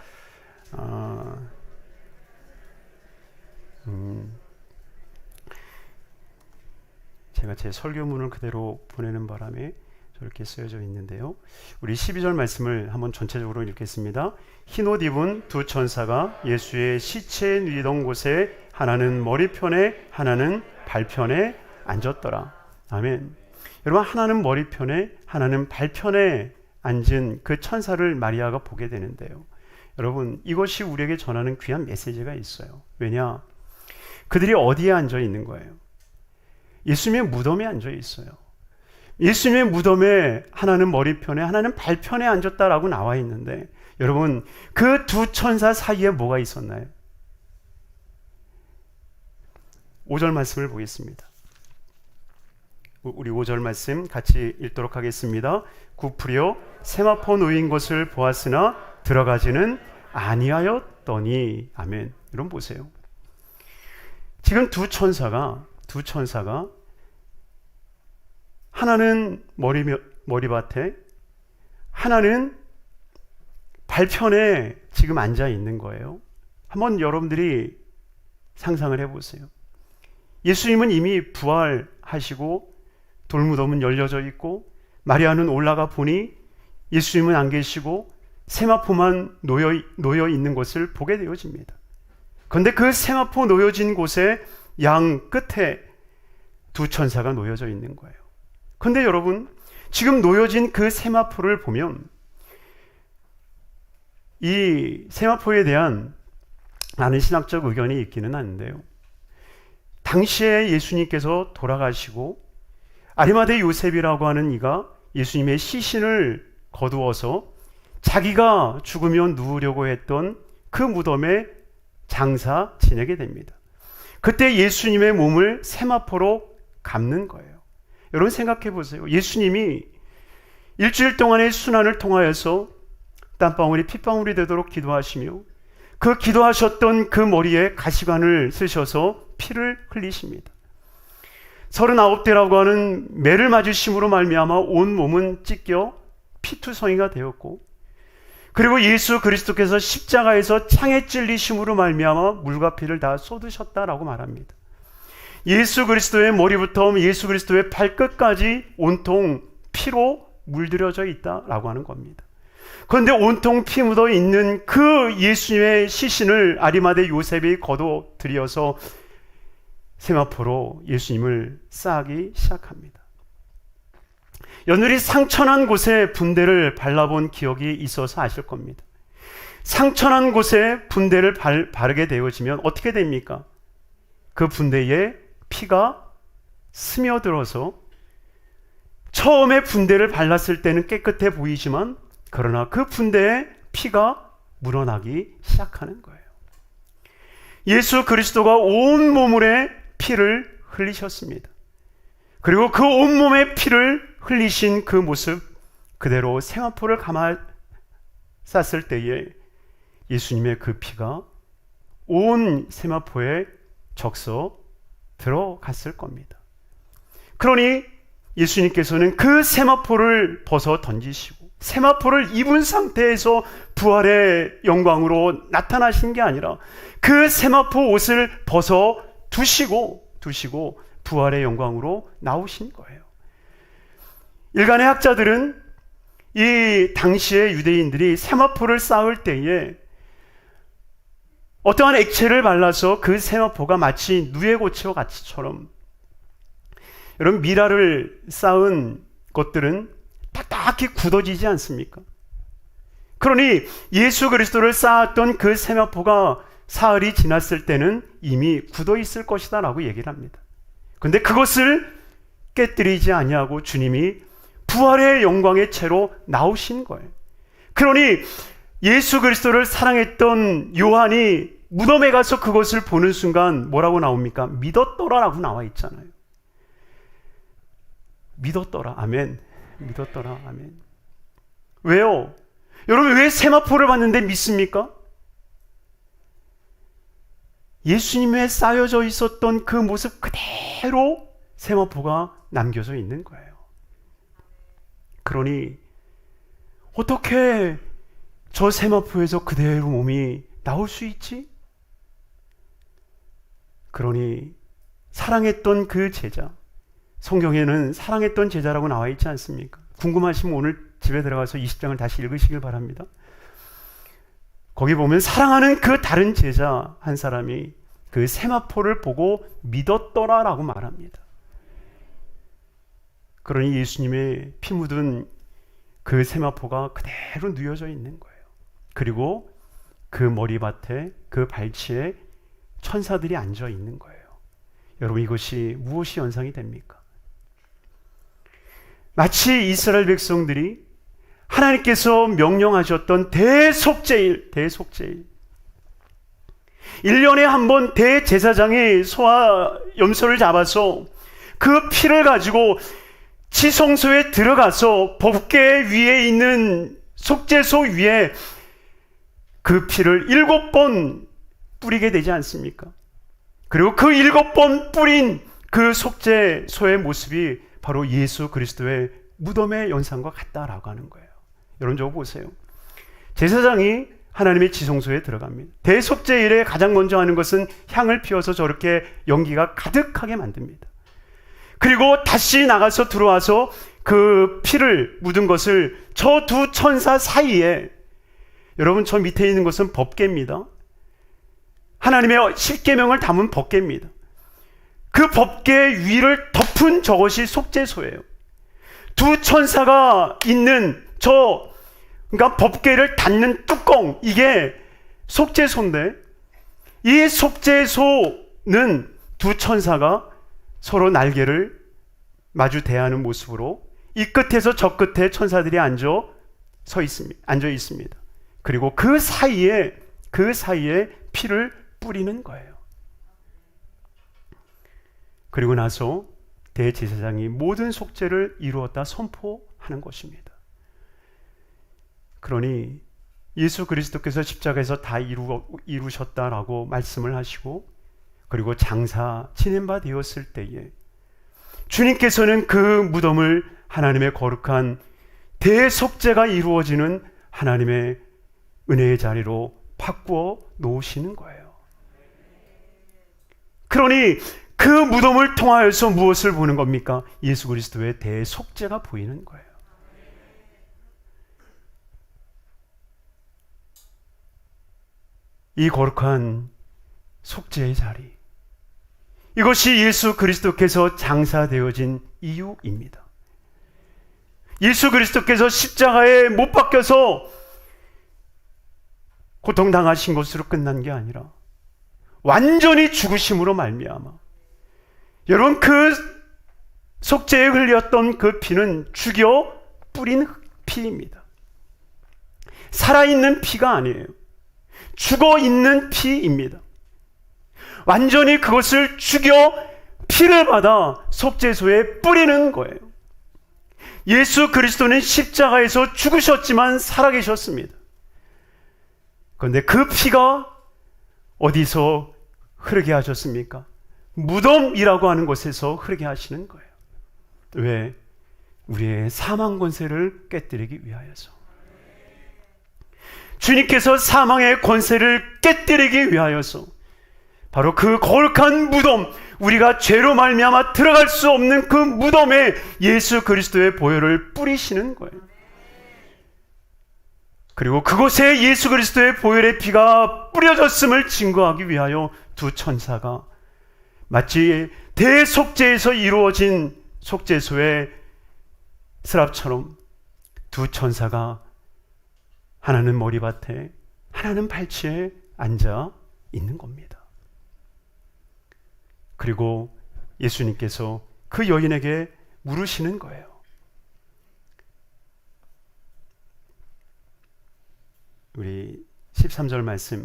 제가 제 설교문을 그대로 보내는 바람에 저렇게 쓰여져 있는데요. 우리 12절 말씀을 한번 전체적으로 읽겠습니다. 흰옷 입은 두 천사가 예수의 시체에 누이던 곳에 하나는 머리편에 하나는 발편에 앉았더라. 아멘. 여러분, 하나는 머리편에 하나는 발편에 앉은 그 천사를 마리아가 보게 되는데요. 여러분, 이것이 우리에게 전하는 귀한 메시지가 있어요. 왜냐? 그들이 어디에 앉아 있는 거예요? 예수님의 무덤에 앉아 있어요. 예수님의 무덤에 하나는 머리편에 하나는 발편에 앉았다라고 나와 있는데, 여러분, 그 두 천사 사이에 뭐가 있었나요? 5절 말씀을 보겠습니다. 우리 5절 말씀 같이 읽도록 하겠습니다. 구풀이여 세마포 놓인 것을 보았으나 들어가지는 아니하였더니. 아멘. 여러분 보세요. 지금 두 천사가 하나는 머리밭에 하나는 발편에 지금 앉아 있는 거예요. 한번 여러분들이 상상을 해보세요. 예수님은 이미 부활하시고 돌무덤은 열려져 있고 마리아는 올라가 보니 예수님은 안 계시고 세마포만 놓여 있는 것을 보게 되어집니다. 그런데 그 세마포 놓여진 곳에 양 끝에 두 천사가 놓여져 있는 거예요. 그런데 여러분, 지금 놓여진 그 세마포를 보면 이 세마포에 대한 많은 신학적 의견이 있기는 한데요. 당시에 예수님께서 돌아가시고 아리마대 요셉이라고 하는 이가 예수님의 시신을 거두어서 자기가 죽으면 누우려고 했던 그 무덤에 장사 지내게 됩니다. 그때 예수님의 몸을 세마포로 감는 거예요. 여러분 생각해 보세요. 예수님이 일주일 동안의 순환을 통하여서 땀방울이 핏방울이 되도록 기도하시며 그 기도하셨던 그 머리에 가시관을 쓰셔서 피를 흘리십니다. 39대라고 하는 매를 맞으심으로 말미암아 온 몸은 찢겨 피투성이가 되었고, 그리고 예수 그리스도께서 십자가에서 창에 찔리심으로 말미암아 물과 피를 다 쏟으셨다라고 말합니다. 예수 그리스도의 머리부터 예수 그리스도의 발끝까지 온통 피로 물들여져 있다라고 하는 겁니다. 그런데 온통 피 묻어 있는 그 예수님의 시신을 아리마대 요셉이 거둬들여서 세마포로 예수님을 쌓기 시작합니다. 여러분들이 상처난 곳에 분대를 발라본 기억이 있어서 아실 겁니다. 상처난 곳에 분대를 바르게 되어지면 어떻게 됩니까? 그 분대에 피가 스며들어서 처음에 분대를 발랐을 때는 깨끗해 보이지만 그러나 그 분대에 피가 묻어나기 시작하는 거예요. 예수 그리스도가 온 몸에 피를 흘리셨습니다. 그리고 그 온몸에 피를 흘리신 그 모습 그대로 세마포를 감았을 때에 예수님의 그 피가 온 세마포에 적서 들어갔을 겁니다. 그러니 예수님께서는 그 세마포를 벗어 던지시고 세마포를 입은 상태에서 부활의 영광으로 나타나신 게 아니라 그 세마포 옷을 벗어 두시고 부활의 영광으로 나오신 거예요. 일간의 학자들은 이 당시의 유대인들이 세마포를 쌓을 때에 어떠한 액체를 발라서 그 세마포가 마치 누에고치와 같이처럼 여러분 미라를 쌓은 것들은 딱딱히 굳어지지 않습니까? 그러니 예수 그리스도를 쌓았던 그 세마포가 사흘이 지났을 때는 이미 굳어 있을 것이다 라고 얘기를 합니다. 그런데 그것을 깨뜨리지 아니하고 주님이 부활의 영광의 채로 나오신 거예요. 그러니 예수 그리스도를 사랑했던 요한이 무덤에 가서 그것을 보는 순간 뭐라고 나옵니까? 믿었더라라고 나와 있잖아요. 믿었더라. 아멘. 믿었더라. 아멘. 왜요? 여러분 왜 세마포를 봤는데 믿습니까? 예수님의 쌓여져 있었던 그 모습 그대로 세마포가 남겨져 있는 거예요. 그러니 어떻게 저 세마포에서 그대로 몸이 나올 수 있지? 그러니 사랑했던 그 제자, 성경에는 사랑했던 제자라고 나와 있지 않습니까? 궁금하시면 오늘 집에 들어가서 20장을 다시 읽으시길 바랍니다. 거기 보면 사랑하는 그 다른 제자 한 사람이 그 세마포를 보고 믿었더라라고 말합니다. 그러니 예수님의 피 묻은 그 세마포가 그대로 누워져 있는 거예요. 그리고 그 머리밭에 그 발치에 천사들이 앉아 있는 거예요. 여러분 이것이 무엇이 연상이 됩니까? 마치 이스라엘 백성들이 하나님께서 명령하셨던 대속죄일 1년에 한 번 대제사장이 소와 염소를 잡아서 그 피를 가지고 지성소에 들어가서 법궤 위에 있는 속죄소 위에 그 피를 7번 뿌리게 되지 않습니까? 그리고 그 7번 뿌린 그 속죄소의 모습이 바로 예수 그리스도의 무덤의 연상과 같다라고 하는 거예요. 여러분 저거 보세요. 제사장이 하나님의 지성소에 들어갑니다. 대속죄일에 가장 먼저 하는 것은 향을 피워서 저렇게 연기가 가득하게 만듭니다. 그리고 다시 나가서 들어와서 그 피를 묻은 것을 저 두 천사 사이에, 여러분 저 밑에 있는 것은 법궤입니다. 하나님의 십계명을 담은 법궤입니다. 그 법궤 위를 덮은 저것이 속죄소예요. 두 천사가 있는 그러니까 법궤를 닫는 뚜껑, 이게 속죄소인데 이 속죄소는 두 천사가 서로 날개를 마주 대하는 모습으로 이 끝에서 저 끝에 천사들이 앉아 있습니다. 그리고 그 사이에 피를 뿌리는 거예요. 그리고 나서 대제사장이 모든 속죄를 이루었다 선포하는 것입니다. 그러니 예수 그리스도께서 십자가에서 다 이루셨다라고 말씀을 하시고 그리고 장사 지낸 바 되었을 때에 주님께서는 그 무덤을 하나님의 거룩한 대속죄가 이루어지는 하나님의 은혜의 자리로 바꾸어 놓으시는 거예요. 그러니 그 무덤을 통하여서 무엇을 보는 겁니까? 예수 그리스도의 대속죄가 보이는 거예요. 이 거룩한 속죄의 자리, 이것이 예수 그리스도께서 장사되어진 이유입니다. 예수 그리스도께서 십자가에 못 박혀서 고통당하신 것으로 끝난 게 아니라 완전히 죽으심으로 말미암아, 여러분, 그 속죄에 흘렸던 그 피는 죽여 뿌린 피입니다. 살아있는 피가 아니에요. 죽어있는 피입니다. 완전히 그것을 죽여 피를 받아 속죄소에 뿌리는 거예요. 예수 그리스도는 십자가에서 죽으셨지만 살아계셨습니다. 그런데 그 피가 어디서 흐르게 하셨습니까? 무덤이라고 하는 곳에서 흐르게 하시는 거예요. 왜? 우리의 사망 권세를 깨뜨리기 위하여서. 주님께서 사망의 권세를 깨뜨리기 위하여서 바로 그 거룩한 무덤, 우리가 죄로 말미암아 들어갈 수 없는 그 무덤에 예수 그리스도의 보혈을 뿌리시는 거예요. 그리고 그곳에 예수 그리스도의 보혈의 피가 뿌려졌음을 증거하기 위하여 두 천사가 마치 대속죄에서 이루어진 속죄소의 스랍처럼 두 천사가 하나는 머리밭에, 하나는 발치에 앉아 있는 겁니다. 그리고 예수님께서 그 여인에게 물으시는 거예요. 우리 13절 말씀,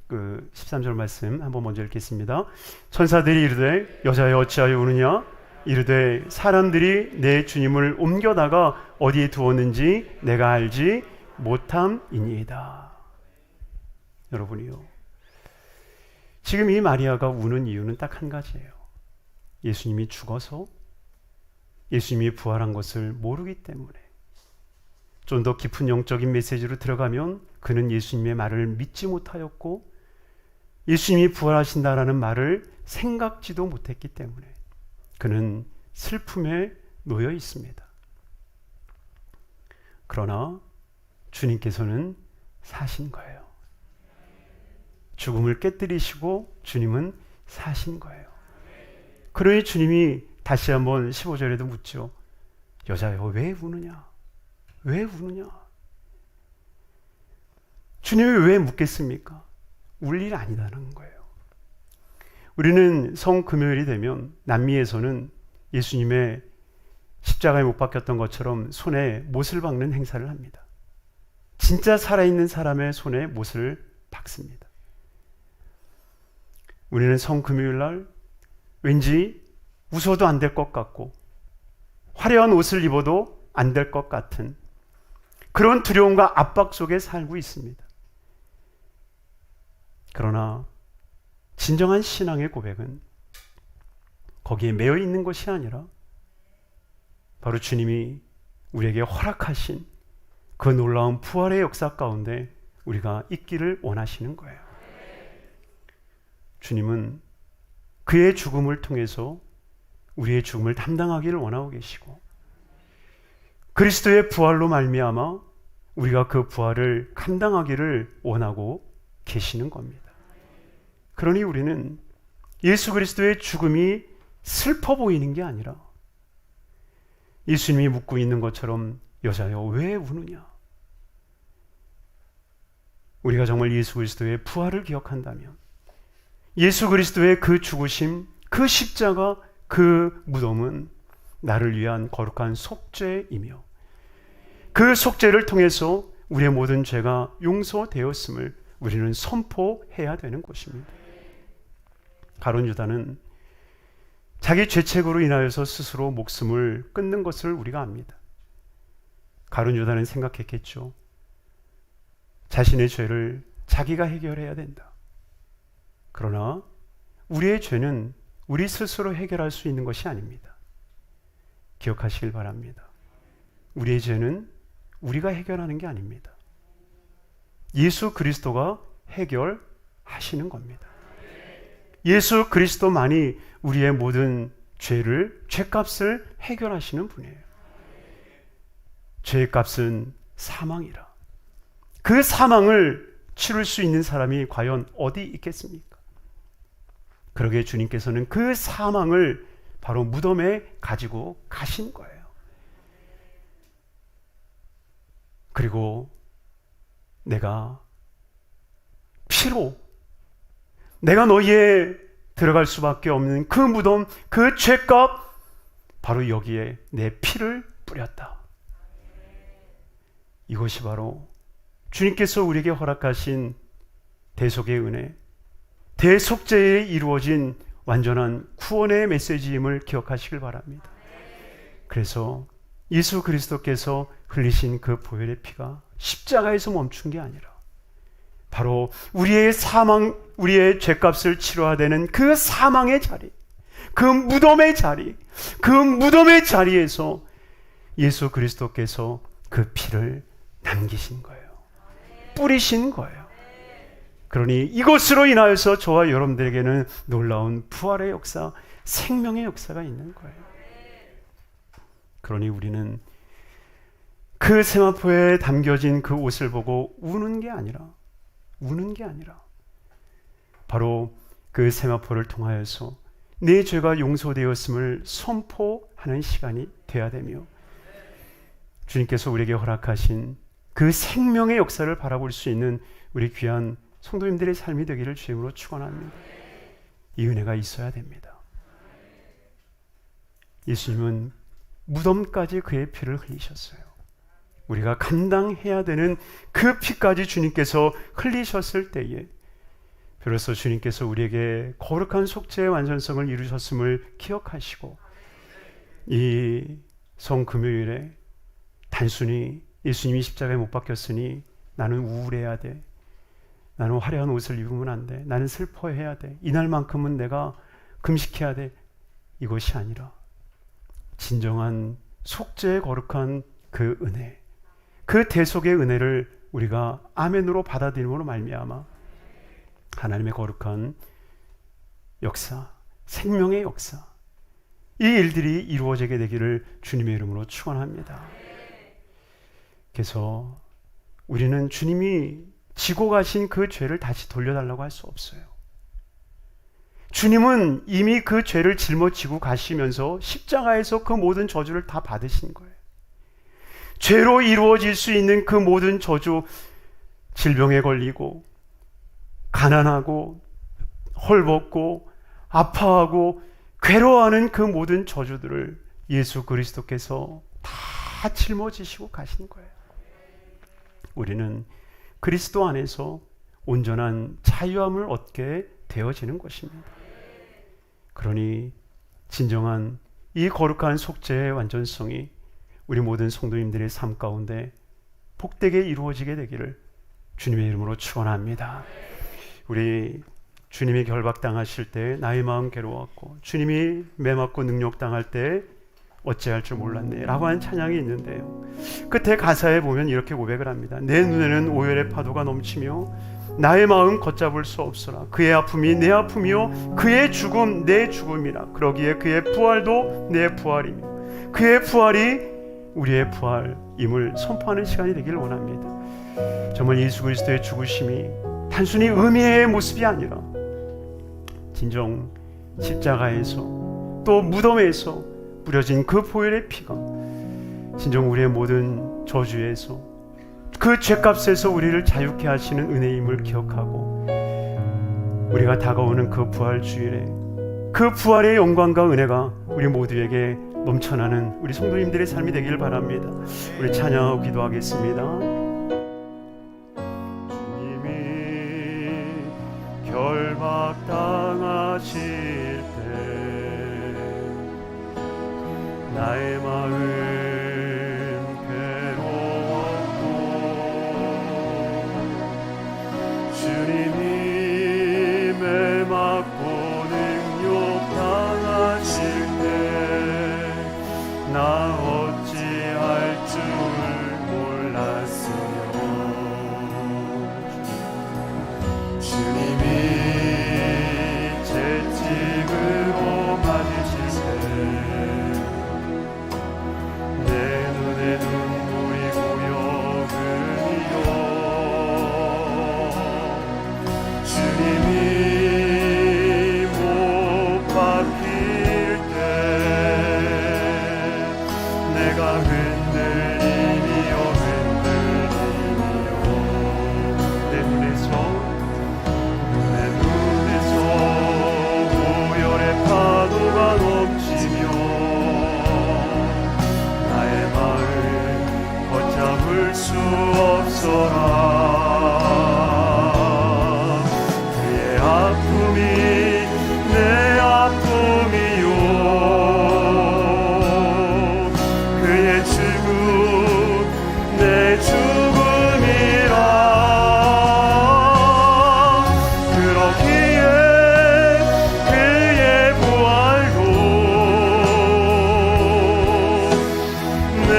13절 말씀 한번 먼저 읽겠습니다. 천사들이 이르되 여자여 어찌하여 우느냐? 이르되 사람들이 내 주님을 옮겨다가 어디에 두었는지 내가 알지 못함이니이다. 여러분이요, 지금 이 마리아가 우는 이유는 딱 한 가지예요. 예수님이 죽어서 예수님이 부활한 것을 모르기 때문에. 좀 더 깊은 영적인 메시지로 들어가면 그는 예수님의 말을 믿지 못하였고 예수님이 부활하신다라는 말을 생각지도 못했기 때문에 그는 슬픔에 놓여 있습니다. 그러나 주님께서는 사신 거예요. 죽음을 깨뜨리시고 주님은 사신 거예요. 그러니 주님이 다시 한번 15절에도 묻죠. 여자여 왜 우느냐? 왜 우느냐? 주님이 왜 묻겠습니까? 울 일 아니다는 거예요. 우리는 성금요일이 되면 남미에서는 예수님의 십자가에 못 박혔던 것처럼 손에 못을 박는 행사를 합니다. 진짜 살아있는 사람의 손에 못을 박습니다. 우리는 성금요일 날 왠지 웃어도 안 될 것 같고 화려한 옷을 입어도 안 될 것 같은 그런 두려움과 압박 속에 살고 있습니다. 그러나 진정한 신앙의 고백은 거기에 매여 있는 것이 아니라 바로 주님이 우리에게 허락하신 그 놀라운 부활의 역사 가운데 우리가 있기를 원하시는 거예요. 주님은 그의 죽음을 통해서 우리의 죽음을 담당하기를 원하고 계시고 그리스도의 부활로 말미암아 우리가 그 부활을 감당하기를 원하고 계시는 겁니다. 그러니 우리는 예수 그리스도의 죽음이 슬퍼 보이는 게 아니라 예수님이 묻고 있는 것처럼 여자여 왜 우느냐? 우리가 정말 예수 그리스도의 부활을 기억한다면 예수 그리스도의 그 죽으심, 그 십자가, 그 무덤은 나를 위한 거룩한 속죄이며 그 속죄를 통해서 우리의 모든 죄가 용서되었음을 우리는 선포해야 되는 것입니다. 가룟 유다는 자기 죄책으로 인하여서 스스로 목숨을 끊는 것을 우리가 압니다. 가룟 유다는 생각했겠죠. 자신의 죄를 자기가 해결해야 된다. 그러나 우리의 죄는 우리 스스로 해결할 수 있는 것이 아닙니다. 기억하시길 바랍니다. 우리의 죄는 우리가 해결하는 게 아닙니다. 예수 그리스도가 해결하시는 겁니다. 예수 그리스도만이 우리의 모든 죄값을 해결하시는 분이에요. 죄의 값은 사망이라. 그 사망을 치룰 수 있는 사람이 과연 어디 있겠습니까? 그러기에 주님께서는 그 사망을 바로 무덤에 가지고 가신 거예요. 그리고 내가 피로 내가 너희에 들어갈 수밖에 없는 그 무덤, 그 죄값, 바로 여기에 내 피를 뿌렸다. 이것이 바로 주님께서 우리에게 허락하신 대속의 은혜, 대속죄에 이루어진 완전한 구원의 메시지임을 기억하시길 바랍니다. 그래서 예수 그리스도께서 흘리신 그 보혈의 피가 십자가에서 멈춘 게 아니라 바로 우리의 사망, 우리의 죄값을 치러야 되는 그 사망의 자리, 그 무덤의 자리, 그 무덤의 자리에서 예수 그리스도께서 그 피를 남기신 거예요. 뿌리신 거예요. 그러니 이것으로 인하여서 저와 여러분들에게는 놀라운 부활의 역사, 생명의 역사가 있는 거예요. 그러니 우리는 그 세마포에 담겨진 그 옷을 보고 우는 게 아니라 바로 그 세마포를 통하여서 내 죄가 용서되었음을 선포하는 시간이 되어야 되며, 주님께서 우리에게 허락하신 그 생명의 역사를 바라볼 수 있는 우리 귀한 성도님들의 삶이 되기를 주님으로 축원합니다. 이 은혜가 있어야 됩니다. 예수님은 무덤까지 그의 피를 흘리셨어요. 우리가 감당해야 되는 그 피까지 주님께서 흘리셨을 때에 비로소 주님께서 우리에게 거룩한 속죄의 완전성을 이루셨음을 기억하시고, 이 성금요일에 단순히 예수님이 십자가에 못 박혔으니 나는 우울해야 돼, 나는 화려한 옷을 입으면 안 돼, 나는 슬퍼해야 돼, 이날만큼은 내가 금식해야 돼, 이것이 아니라 진정한 속죄의 거룩한 그 은혜, 그 대속의 은혜를 우리가 아멘으로 받아들임으로 말미암아 하나님의 거룩한 역사, 생명의 역사, 이 일들이 이루어지게 되기를 주님의 이름으로 축원합니다. 그래서 우리는 주님이 지고 가신 그 죄를 다시 돌려달라고 할 수 없어요. 주님은 이미 그 죄를 짊어지고 가시면서 십자가에서 그 모든 저주를 다 받으신 거예요. 죄로 이루어질 수 있는 그 모든 저주, 질병에 걸리고 가난하고 헐벗고 아파하고 괴로워하는 그 모든 저주들을 예수 그리스도께서 다 짊어지시고 가신 거예요. 우리는 그리스도 안에서 온전한 자유함을 얻게 되어지는 것입니다. 그러니 진정한 이 거룩한 속죄의 완전성이 우리 모든 성도님들의 삶 가운데 복되게 이루어지게 되기를 주님의 이름으로 축원합니다. 우리 주님이 결박당하실 때 나의 마음 괴로웠고, 주님이 매맞고 능욕당할 때 어찌할 줄 몰랐네 라고 하는 찬양이 있는데요, 끝에 가사에 보면 이렇게 고백을 합니다. 내 눈에는 오열의 파도가 넘치며 나의 마음 걷잡을 수 없으나 그의 아픔이 내 아픔이요 그의 죽음 내 죽음이라. 그러기에 그의 부활도 내 부활이며 그의 부활이 우리의 부활임을 선포하는 시간이 되기를 원합니다. 정말 예수 그리스도의 죽으심이 단순히 의미의 모습이 아니라 진정 십자가에서 또 무덤에서 뿌려진 그 보혈의 피가 진정 우리의 모든 저주에서, 그 죄값에서 우리를 자유케 하시는 은혜임을 기억하고, 우리가 다가오는 그 부활 주일에 그 부활의 영광과 은혜가 우리 모두에게 넘쳐나는 우리 성도님들의 삶이 되길 바랍니다. 우리 찬양하고 기도하겠습니다. 주님이 결박당하실 나의 마음 괴로웠고, 주님이 매맞고 능욕당하실 때 나 어찌할 줄 몰랐으리. 없어라. 그의 아픔이 내 아픔이요 그의 죽음 내 죽음이라. 그러기에 그의 부활도 내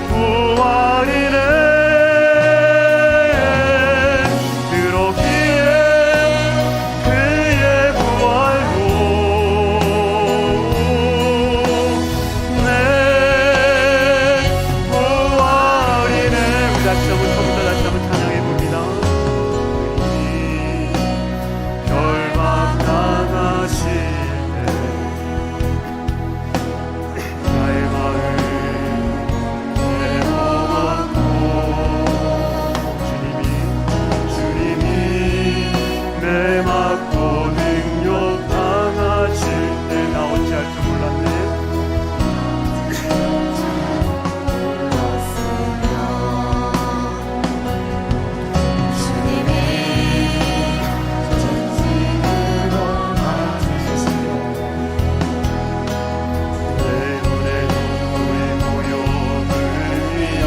부활이네. 그러기에 그의 부활도 내 부활이네. 우리 다시 한번 서부터 다시 한번 찬양해 봅니다. 결박당하실 때 나의 마음 내어왔고 주님이 내 맞고 능력 당하실 때 나 어찌할 줄 몰랐네. 내 눈에 눈물이 고여 흐르며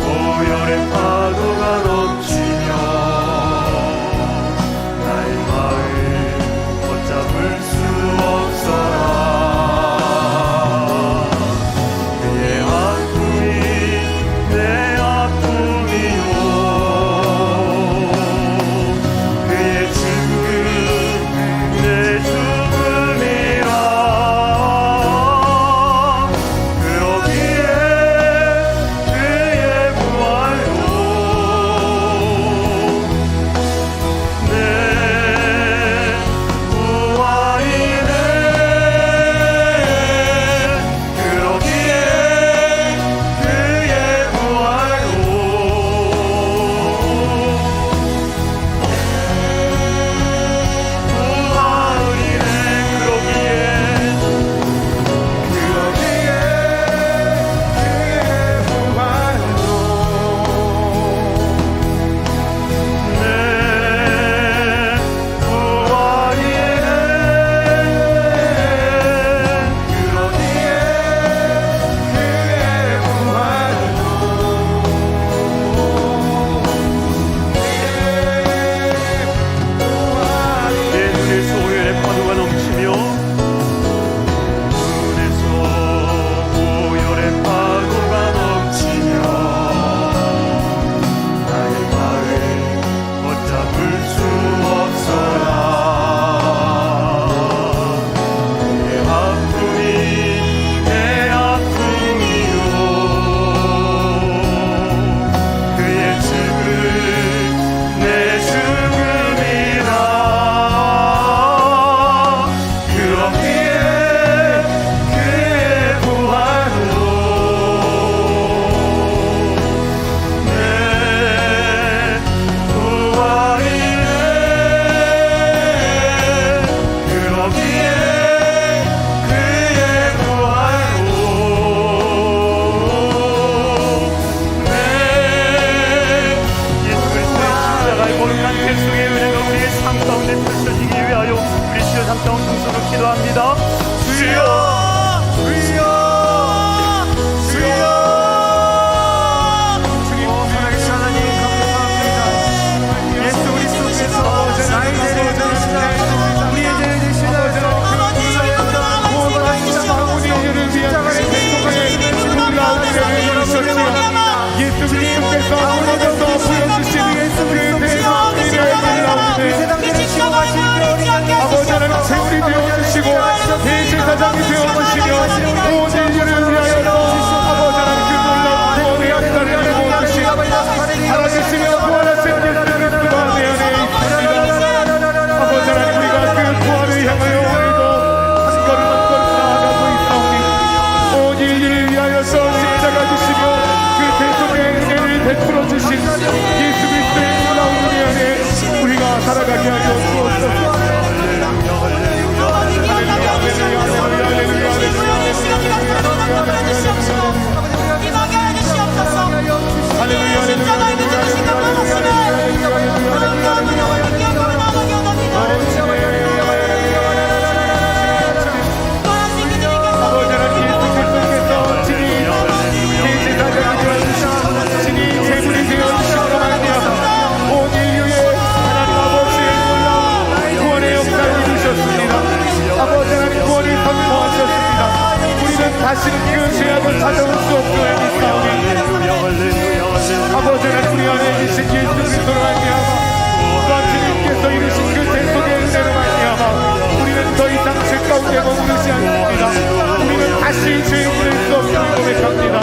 오열의 파도가 넘치며 나의 마음 걷잡을 수 없어라. 그의 아픔이 내 아픔이요 그의 죽음 내 죽음이라. 그러기에 그의 부활도 내 부활이네. 그러기에 그의 부활도 부활이네. 그러기에 그의 부활도 내 부활이네. 그러기에 그의 부활도 내 눈에서 오열의 파도가 넘치며 눈에서 오열의 파도가 넘치며 나의 마음 걷잡을 수 없어라. 내 아픔이 내 아픔이요 그의 죽음 내 죽음이라. 그러기에 그의 부활도 내 부활이네. 그러기에 그의 부활도 예수 그리스도의 십자가의 거룩한 백성의 은혜가 우리의 삶 가운데 펼쳐지기 위하여 우리 주여 삼 가운데 동서로 기도합니다. 주여 살아계신 하나님 감사합니다. 예수 그리스도께서 나의 죄를 대신하여 우리의 죄를 대신하여 구원받으신 마음의 죄를 위한 행복하게 우리가 은혜를 열어주셨지요. 예수 그리스도께서 무너져서 보여주신 예수 그리스도의 우리를 나오는데 아버지 하나님 세월이 되어주시고 대제사장이 되어주시며 온 인류를 위하여 아버지 하나님 그 놀라운 구원의 역사를 이루어주신 살아계시며 부활하신 예수 그리스도가 내 안에 있습니다. 아버지 하나님 우리가 그 부활을 향하여 오늘도 한 걸음 한 걸음 나아가고 다시는 그 죄악을 찾아올 수 없도록 믿사오니 아버지 하나님 우리 안에 계신 예수 그리스도로 말미암아 주님께서 이루신 그 대속의 은혜로 말미암아 우리는 더 이상 죄 가운데 머무르지 않습니다. 우리는 다시 죄에 물릴 수 없음을 고백합니다.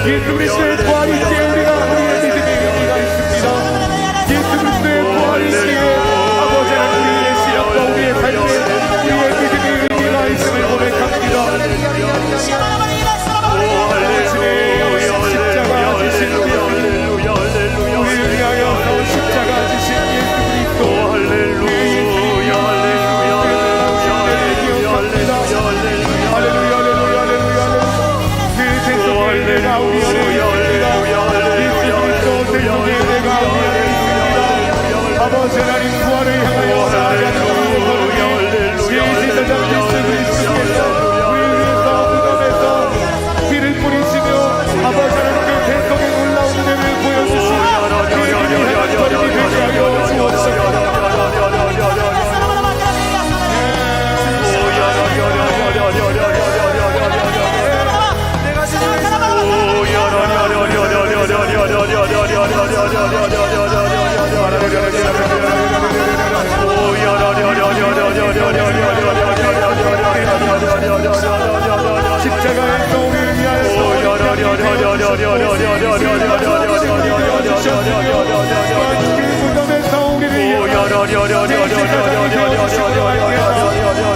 예수 그리스도의 부활이 있기에 우리가 우리의 믿음의 의미가 있습니다. 예수 그리스도의 부활이 있기에 아버지 하나님 우리의 신앙과 우리의 삶에 우리의 믿음의 의미가 있음을 고백합니다. 십자가 지신 예수 우리를 위하여 십자가 지신 예수 그리스도 아버지 하나님 부활을 향하여 나아가는 예수사장 예수 그리스도께서 우리를 위해서 무덤에서 피를 뿌리시며 아버지 하나님 그 대속의 놀라운 은혜를 보여주시고 그들이 향한 걸음이 되게 하여 주옵소서. 십자가에서 우리를 무덤에서 우리를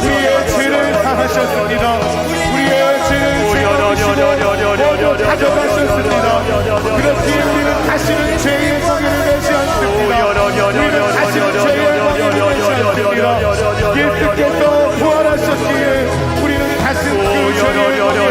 우리의 죄를 사하셨습니다. 우리의 죄를 모두 가져가셨습니다. 그렇기에 우리는 다시는 죄의 멍에를 매지 않습니다. 우리는 다시는 죄의 멍에를 매지 않습니다. 예수께서 부활하셨기에 우리는 다시 그 죄의 멍에를 매지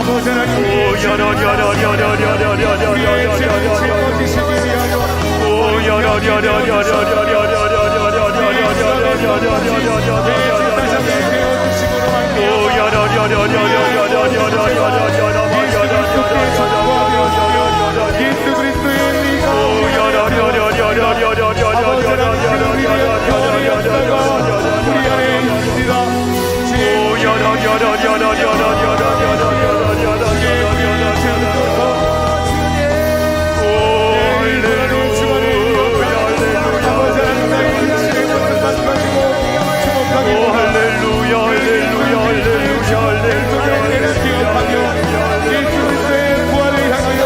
아버지 하나님 우리의 죄를 짊어지시기 위하여 예수 그리스도의 의가 아버지 하나님 우리의 역사가 우리 안에 있습니다. 예수 그리스도의 부활을 향하여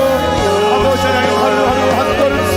아버지 하나님 하루하루 한 걸음씩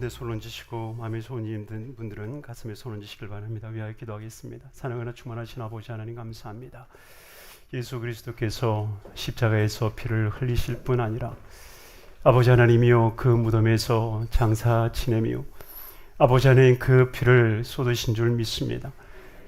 아픈데 손 얹으시고 마음이 좋은 힘든 분들은 가슴에 손 얹으시길 바랍니다. 위하여 기도하겠습니다. 사랑하나 충만하신 아버지 하나님 감사합니다. 예수 그리스도께서 십자가에서 피를 흘리실 뿐 아니라 아버지 하나님이여 그 무덤에서 장사 지내며 아버지 하나님 그 피를 쏟으신 줄 믿습니다.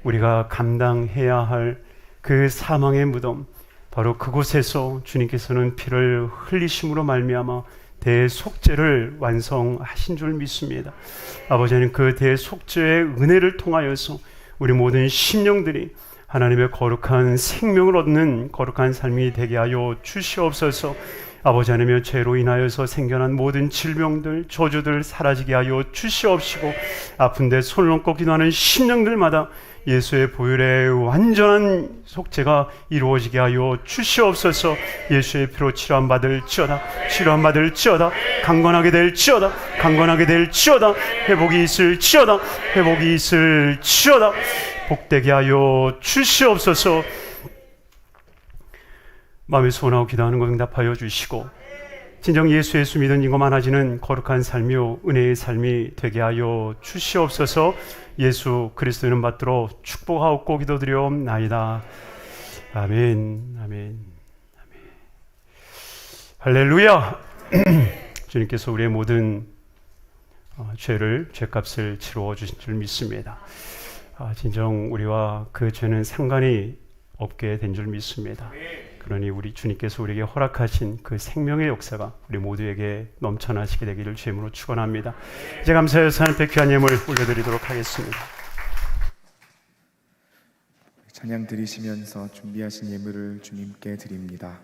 우리가 감당해야 할 그 사망의 무덤, 바로 그곳에서 주님께서는 피를 흘리심으로 말미암아 대속죄를 완성하신 줄 믿습니다. 아버지 하나님 그 대속죄의 은혜를 통하여서 우리 모든 심령들이 하나님의 거룩한 생명을 얻는 거룩한 삶이 되게 하여 주시옵소서. 아버지 하나님의 죄로 인하여서 생겨난 모든 질병들, 저주들 사라지게 하여 주시옵시고 아픈데 손을 얹고 기도하는 심령들마다 예수의 보혈의 완전한 속죄가 이루어지게 하여 주시옵소서. 예수의 피로 치료함받을지어다, 치료함받을지어다, 강건하게 될지어다, 강건하게 될지어다, 회복이 있을지어다, 회복이 있을지어다, 복되게 하여 주시옵소서. 마음의 소원하고 기도하는 것 응답하여 주시고 진정 예수 믿는 인고 많아지는 거룩한 삶이요 은혜의 삶이 되게 하여 주시옵소서. 예수 그리스도 이름 받들어 축복하옵고 기도드리옵나이다. 아멘, 아멘, 아멘. 할렐루야. 주님께서 우리의 모든 죄값을 치루어 주신 줄 믿습니다. 진정 우리와 그 죄는 상관이 없게 된 줄 믿습니다. 그러니 우리 주님께서 우리에게 허락하신 그 생명의 역사가 우리 모두에게 넘쳐나시게 되기를 주님으로 축원합니다. 이제 감사해서 하나님께 귀한 예물 올려드리도록 하겠습니다. 찬양 드리시면서 준비하신 예물을 주님께 드립니다.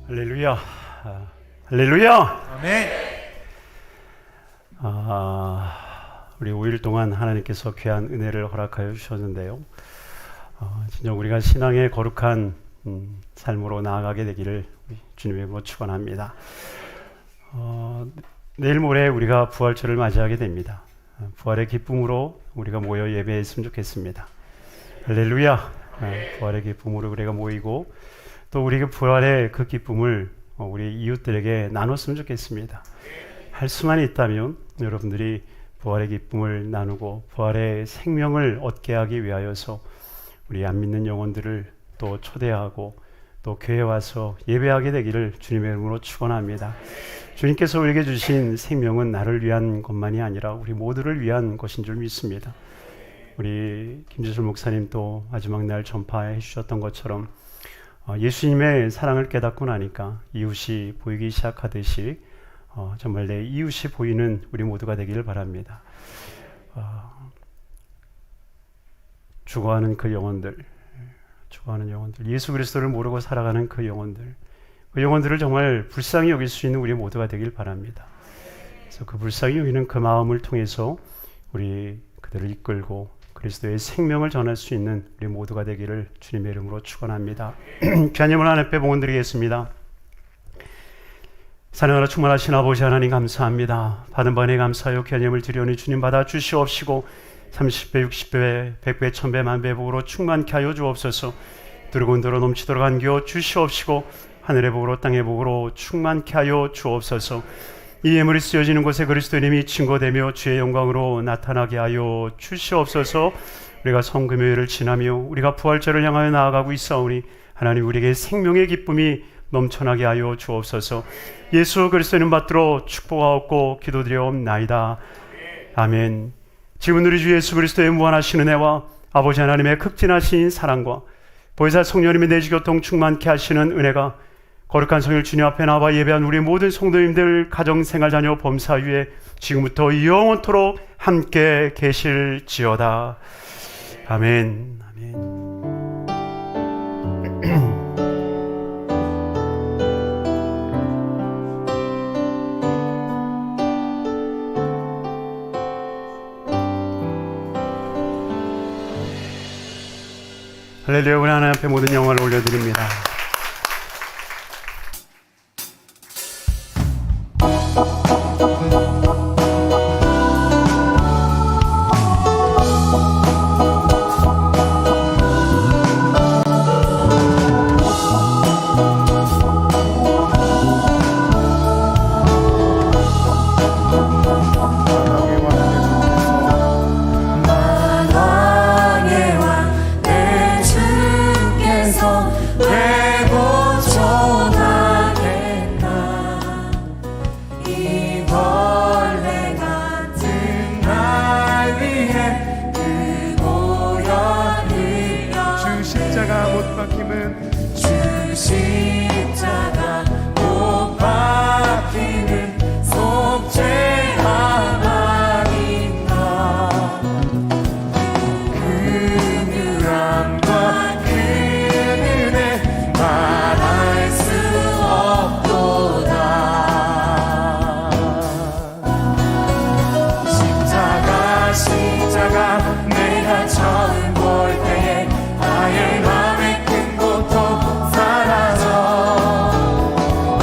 할렐루야. 할렐루야. 아멘. 우리 5일 동안 하나님께서 귀한 은혜를 허락하여 주셨는데요. 진정 우리가 신앙의 거룩한 삶으로 나아가게 되기를 주님의 이름으로 축원합니다. 내일 모레 우리가 부활절을 맞이하게 됩니다. 부활의 기쁨으로 우리가 모여 예배했으면 좋겠습니다. 할렐루야. 부활의 기쁨으로 우리가 모이고 또 우리가 부활의 그 기쁨을 우리 이웃들에게 나눴으면 좋겠습니다. 할 수만 있다면 여러분들이 부활의 기쁨을 나누고 부활의 생명을 얻게 하기 위하여서 우리 안 믿는 영혼들을 또 초대하고 또 교회에 와서 예배하게 되기를 주님의 이름으로 축원합니다. 주님께서 우리에게 주신 생명은 나를 위한 것만이 아니라 우리 모두를 위한 것인 줄 믿습니다. 우리 김재철 목사님도 마지막 날 전파해 주셨던 것처럼 예수님의 사랑을 깨닫고 나니까 이웃이 보이기 시작하듯이 정말 내 이웃이 보이는 우리 모두가 되기를 바랍니다. 죽어가는 그 영혼들, 예수 그리스도를 모르고 살아가는 그 영혼들을 정말 불쌍히 여길 수 있는 우리 모두가 되길 바랍니다. 그래서 그 불쌍히 여기는 그 마음을 통해서 우리 그들을 이끌고 그리스도의 생명을 전할 수 있는 우리 모두가 되기를 주님의 이름으로 축원합니다. 귀하님을 하나님 앞에 봉헌드리겠습니다. 사랑하라 충만하신 아버지 하나님 감사합니다. 받은 번에 감사하여 귀하님을 드리오니 주님 받아 주시옵시고 30배, 60배, 100배, 1000배, 만배 복으로 충만케 하여 주옵소서. 두르고 온도로 넘치도록 안겨 주시옵시고 하늘의 복으로 땅의 복으로 충만케 하여 주옵소서. 이 예물이 쓰여지는 곳에 그리스도님이 증거되며 주의 영광으로 나타나게 하여 주시옵소서. 우리가 성금요일을 지나며 우리가 부활절을 향하여 나아가고 있사오니 하나님 우리에게 생명의 기쁨이 넘쳐나게 하여 주옵소서. 예수 그리스도님 받들어 축복하옵고 기도드리옵나이다. 아멘. 지금 우리 주 예수 그리스도의 무한하신 은혜와 아버지 하나님의 극진하신 사랑과 보혜사 성령님의 내주교통 충만케 하시는 은혜가 거룩한 성일 주님 앞에 나와 예배한 우리 모든 성도님들 가정생활 자녀 범사 위에 지금부터 영원토록 함께 계실지어다. 아멘. 아멘. 할렐루야. 우리 하나님 앞에 모든 영광을 올려드립니다. 십자가 내가 처음 볼 때에 나의 맘에 큰 것도 사라져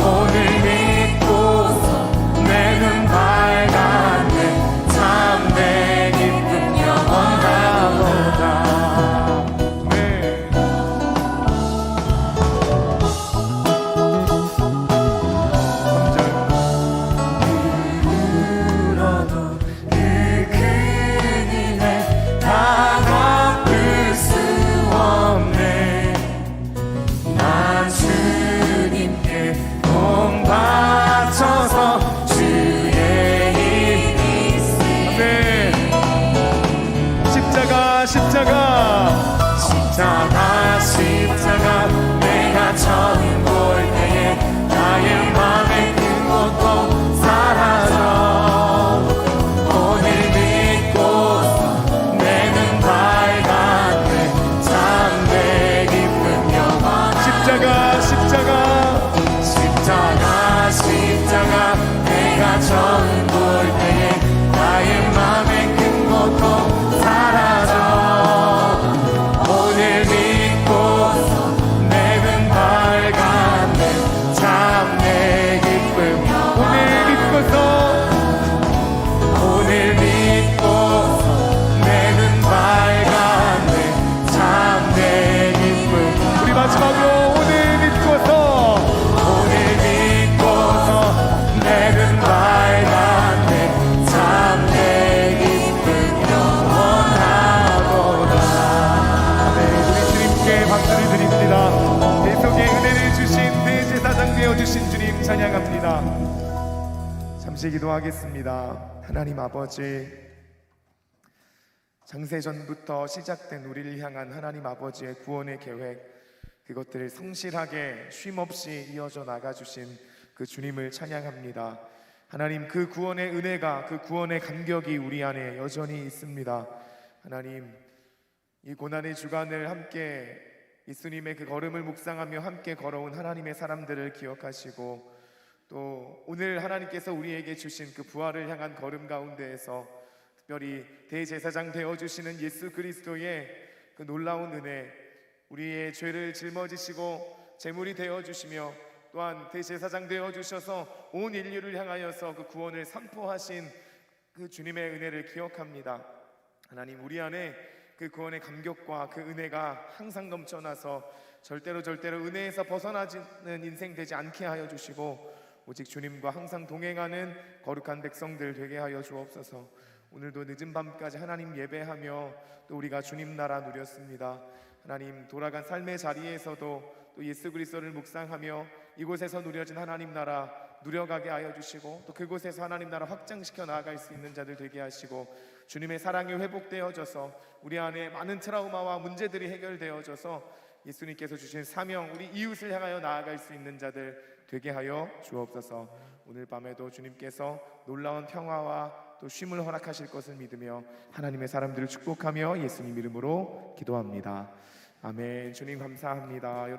오늘 믿고서 내는 밝았네 참내 기쁜 영원 십자가 내가 처음 볼 때에 나의 맘에 큰 것도 사라져 십자가 잠시 기도하겠습니다. 하나님 아버지, 장세전부터 시작된 우리를 향한 하나님 아버지의 구원의 계획, 그것들을 성실하게 쉼없이 이어져 나가주신 그 주님을 찬양합니다. 하나님, 그 구원의 은혜가, 그 구원의 감격이 우리 안에 여전히 있습니다. 하나님, 이 고난의 주간을 함께 예수님의 그 걸음을 묵상하며 함께 걸어온 하나님의 사람들을 기억하시고, 또 오늘 하나님께서 우리에게 주신 그 부활을 향한 걸음 가운데에서 특별히 대제사장 되어주시는 예수 그리스도의 그 놀라운 은혜, 우리의 죄를 짊어지시고 제물이 되어주시며 또한 대제사장 되어주셔서 온 인류를 향하여서 그 구원을 선포하신 그 주님의 은혜를 기억합니다. 하나님, 우리 안에 그 구원의 감격과 그 은혜가 항상 넘쳐나서 절대로 은혜에서 벗어나지는 인생 되지 않게 하여 주시고, 오직 주님과 항상 동행하는 거룩한 백성들 되게 하여 주옵소서. 오늘도 늦은 밤까지 하나님 예배하며 또 우리가 주님 나라 누렸습니다. 하나님, 돌아간 삶의 자리에서도 또 예수 그리스도를 묵상하며 이곳에서 누려진 하나님 나라 누려가게 하여 주시고, 또 그곳에서 하나님 나라 확장시켜 나아갈 수 있는 자들 되게 하시고, 주님의 사랑이 회복되어져서 우리 안에 많은 트라우마와 문제들이 해결되어져서 예수님께서 주신 사명, 우리 이웃을 향하여 나아갈 수 있는 자들 되게 하여 주옵소서. 오늘 밤에도 주님께서 놀라운 평화와 또 쉼을 허락하실 것을 믿으며 하나님의 사람들을 축복하며 예수님 이름으로 기도합니다. 아멘. 주님 감사합니다. 여러분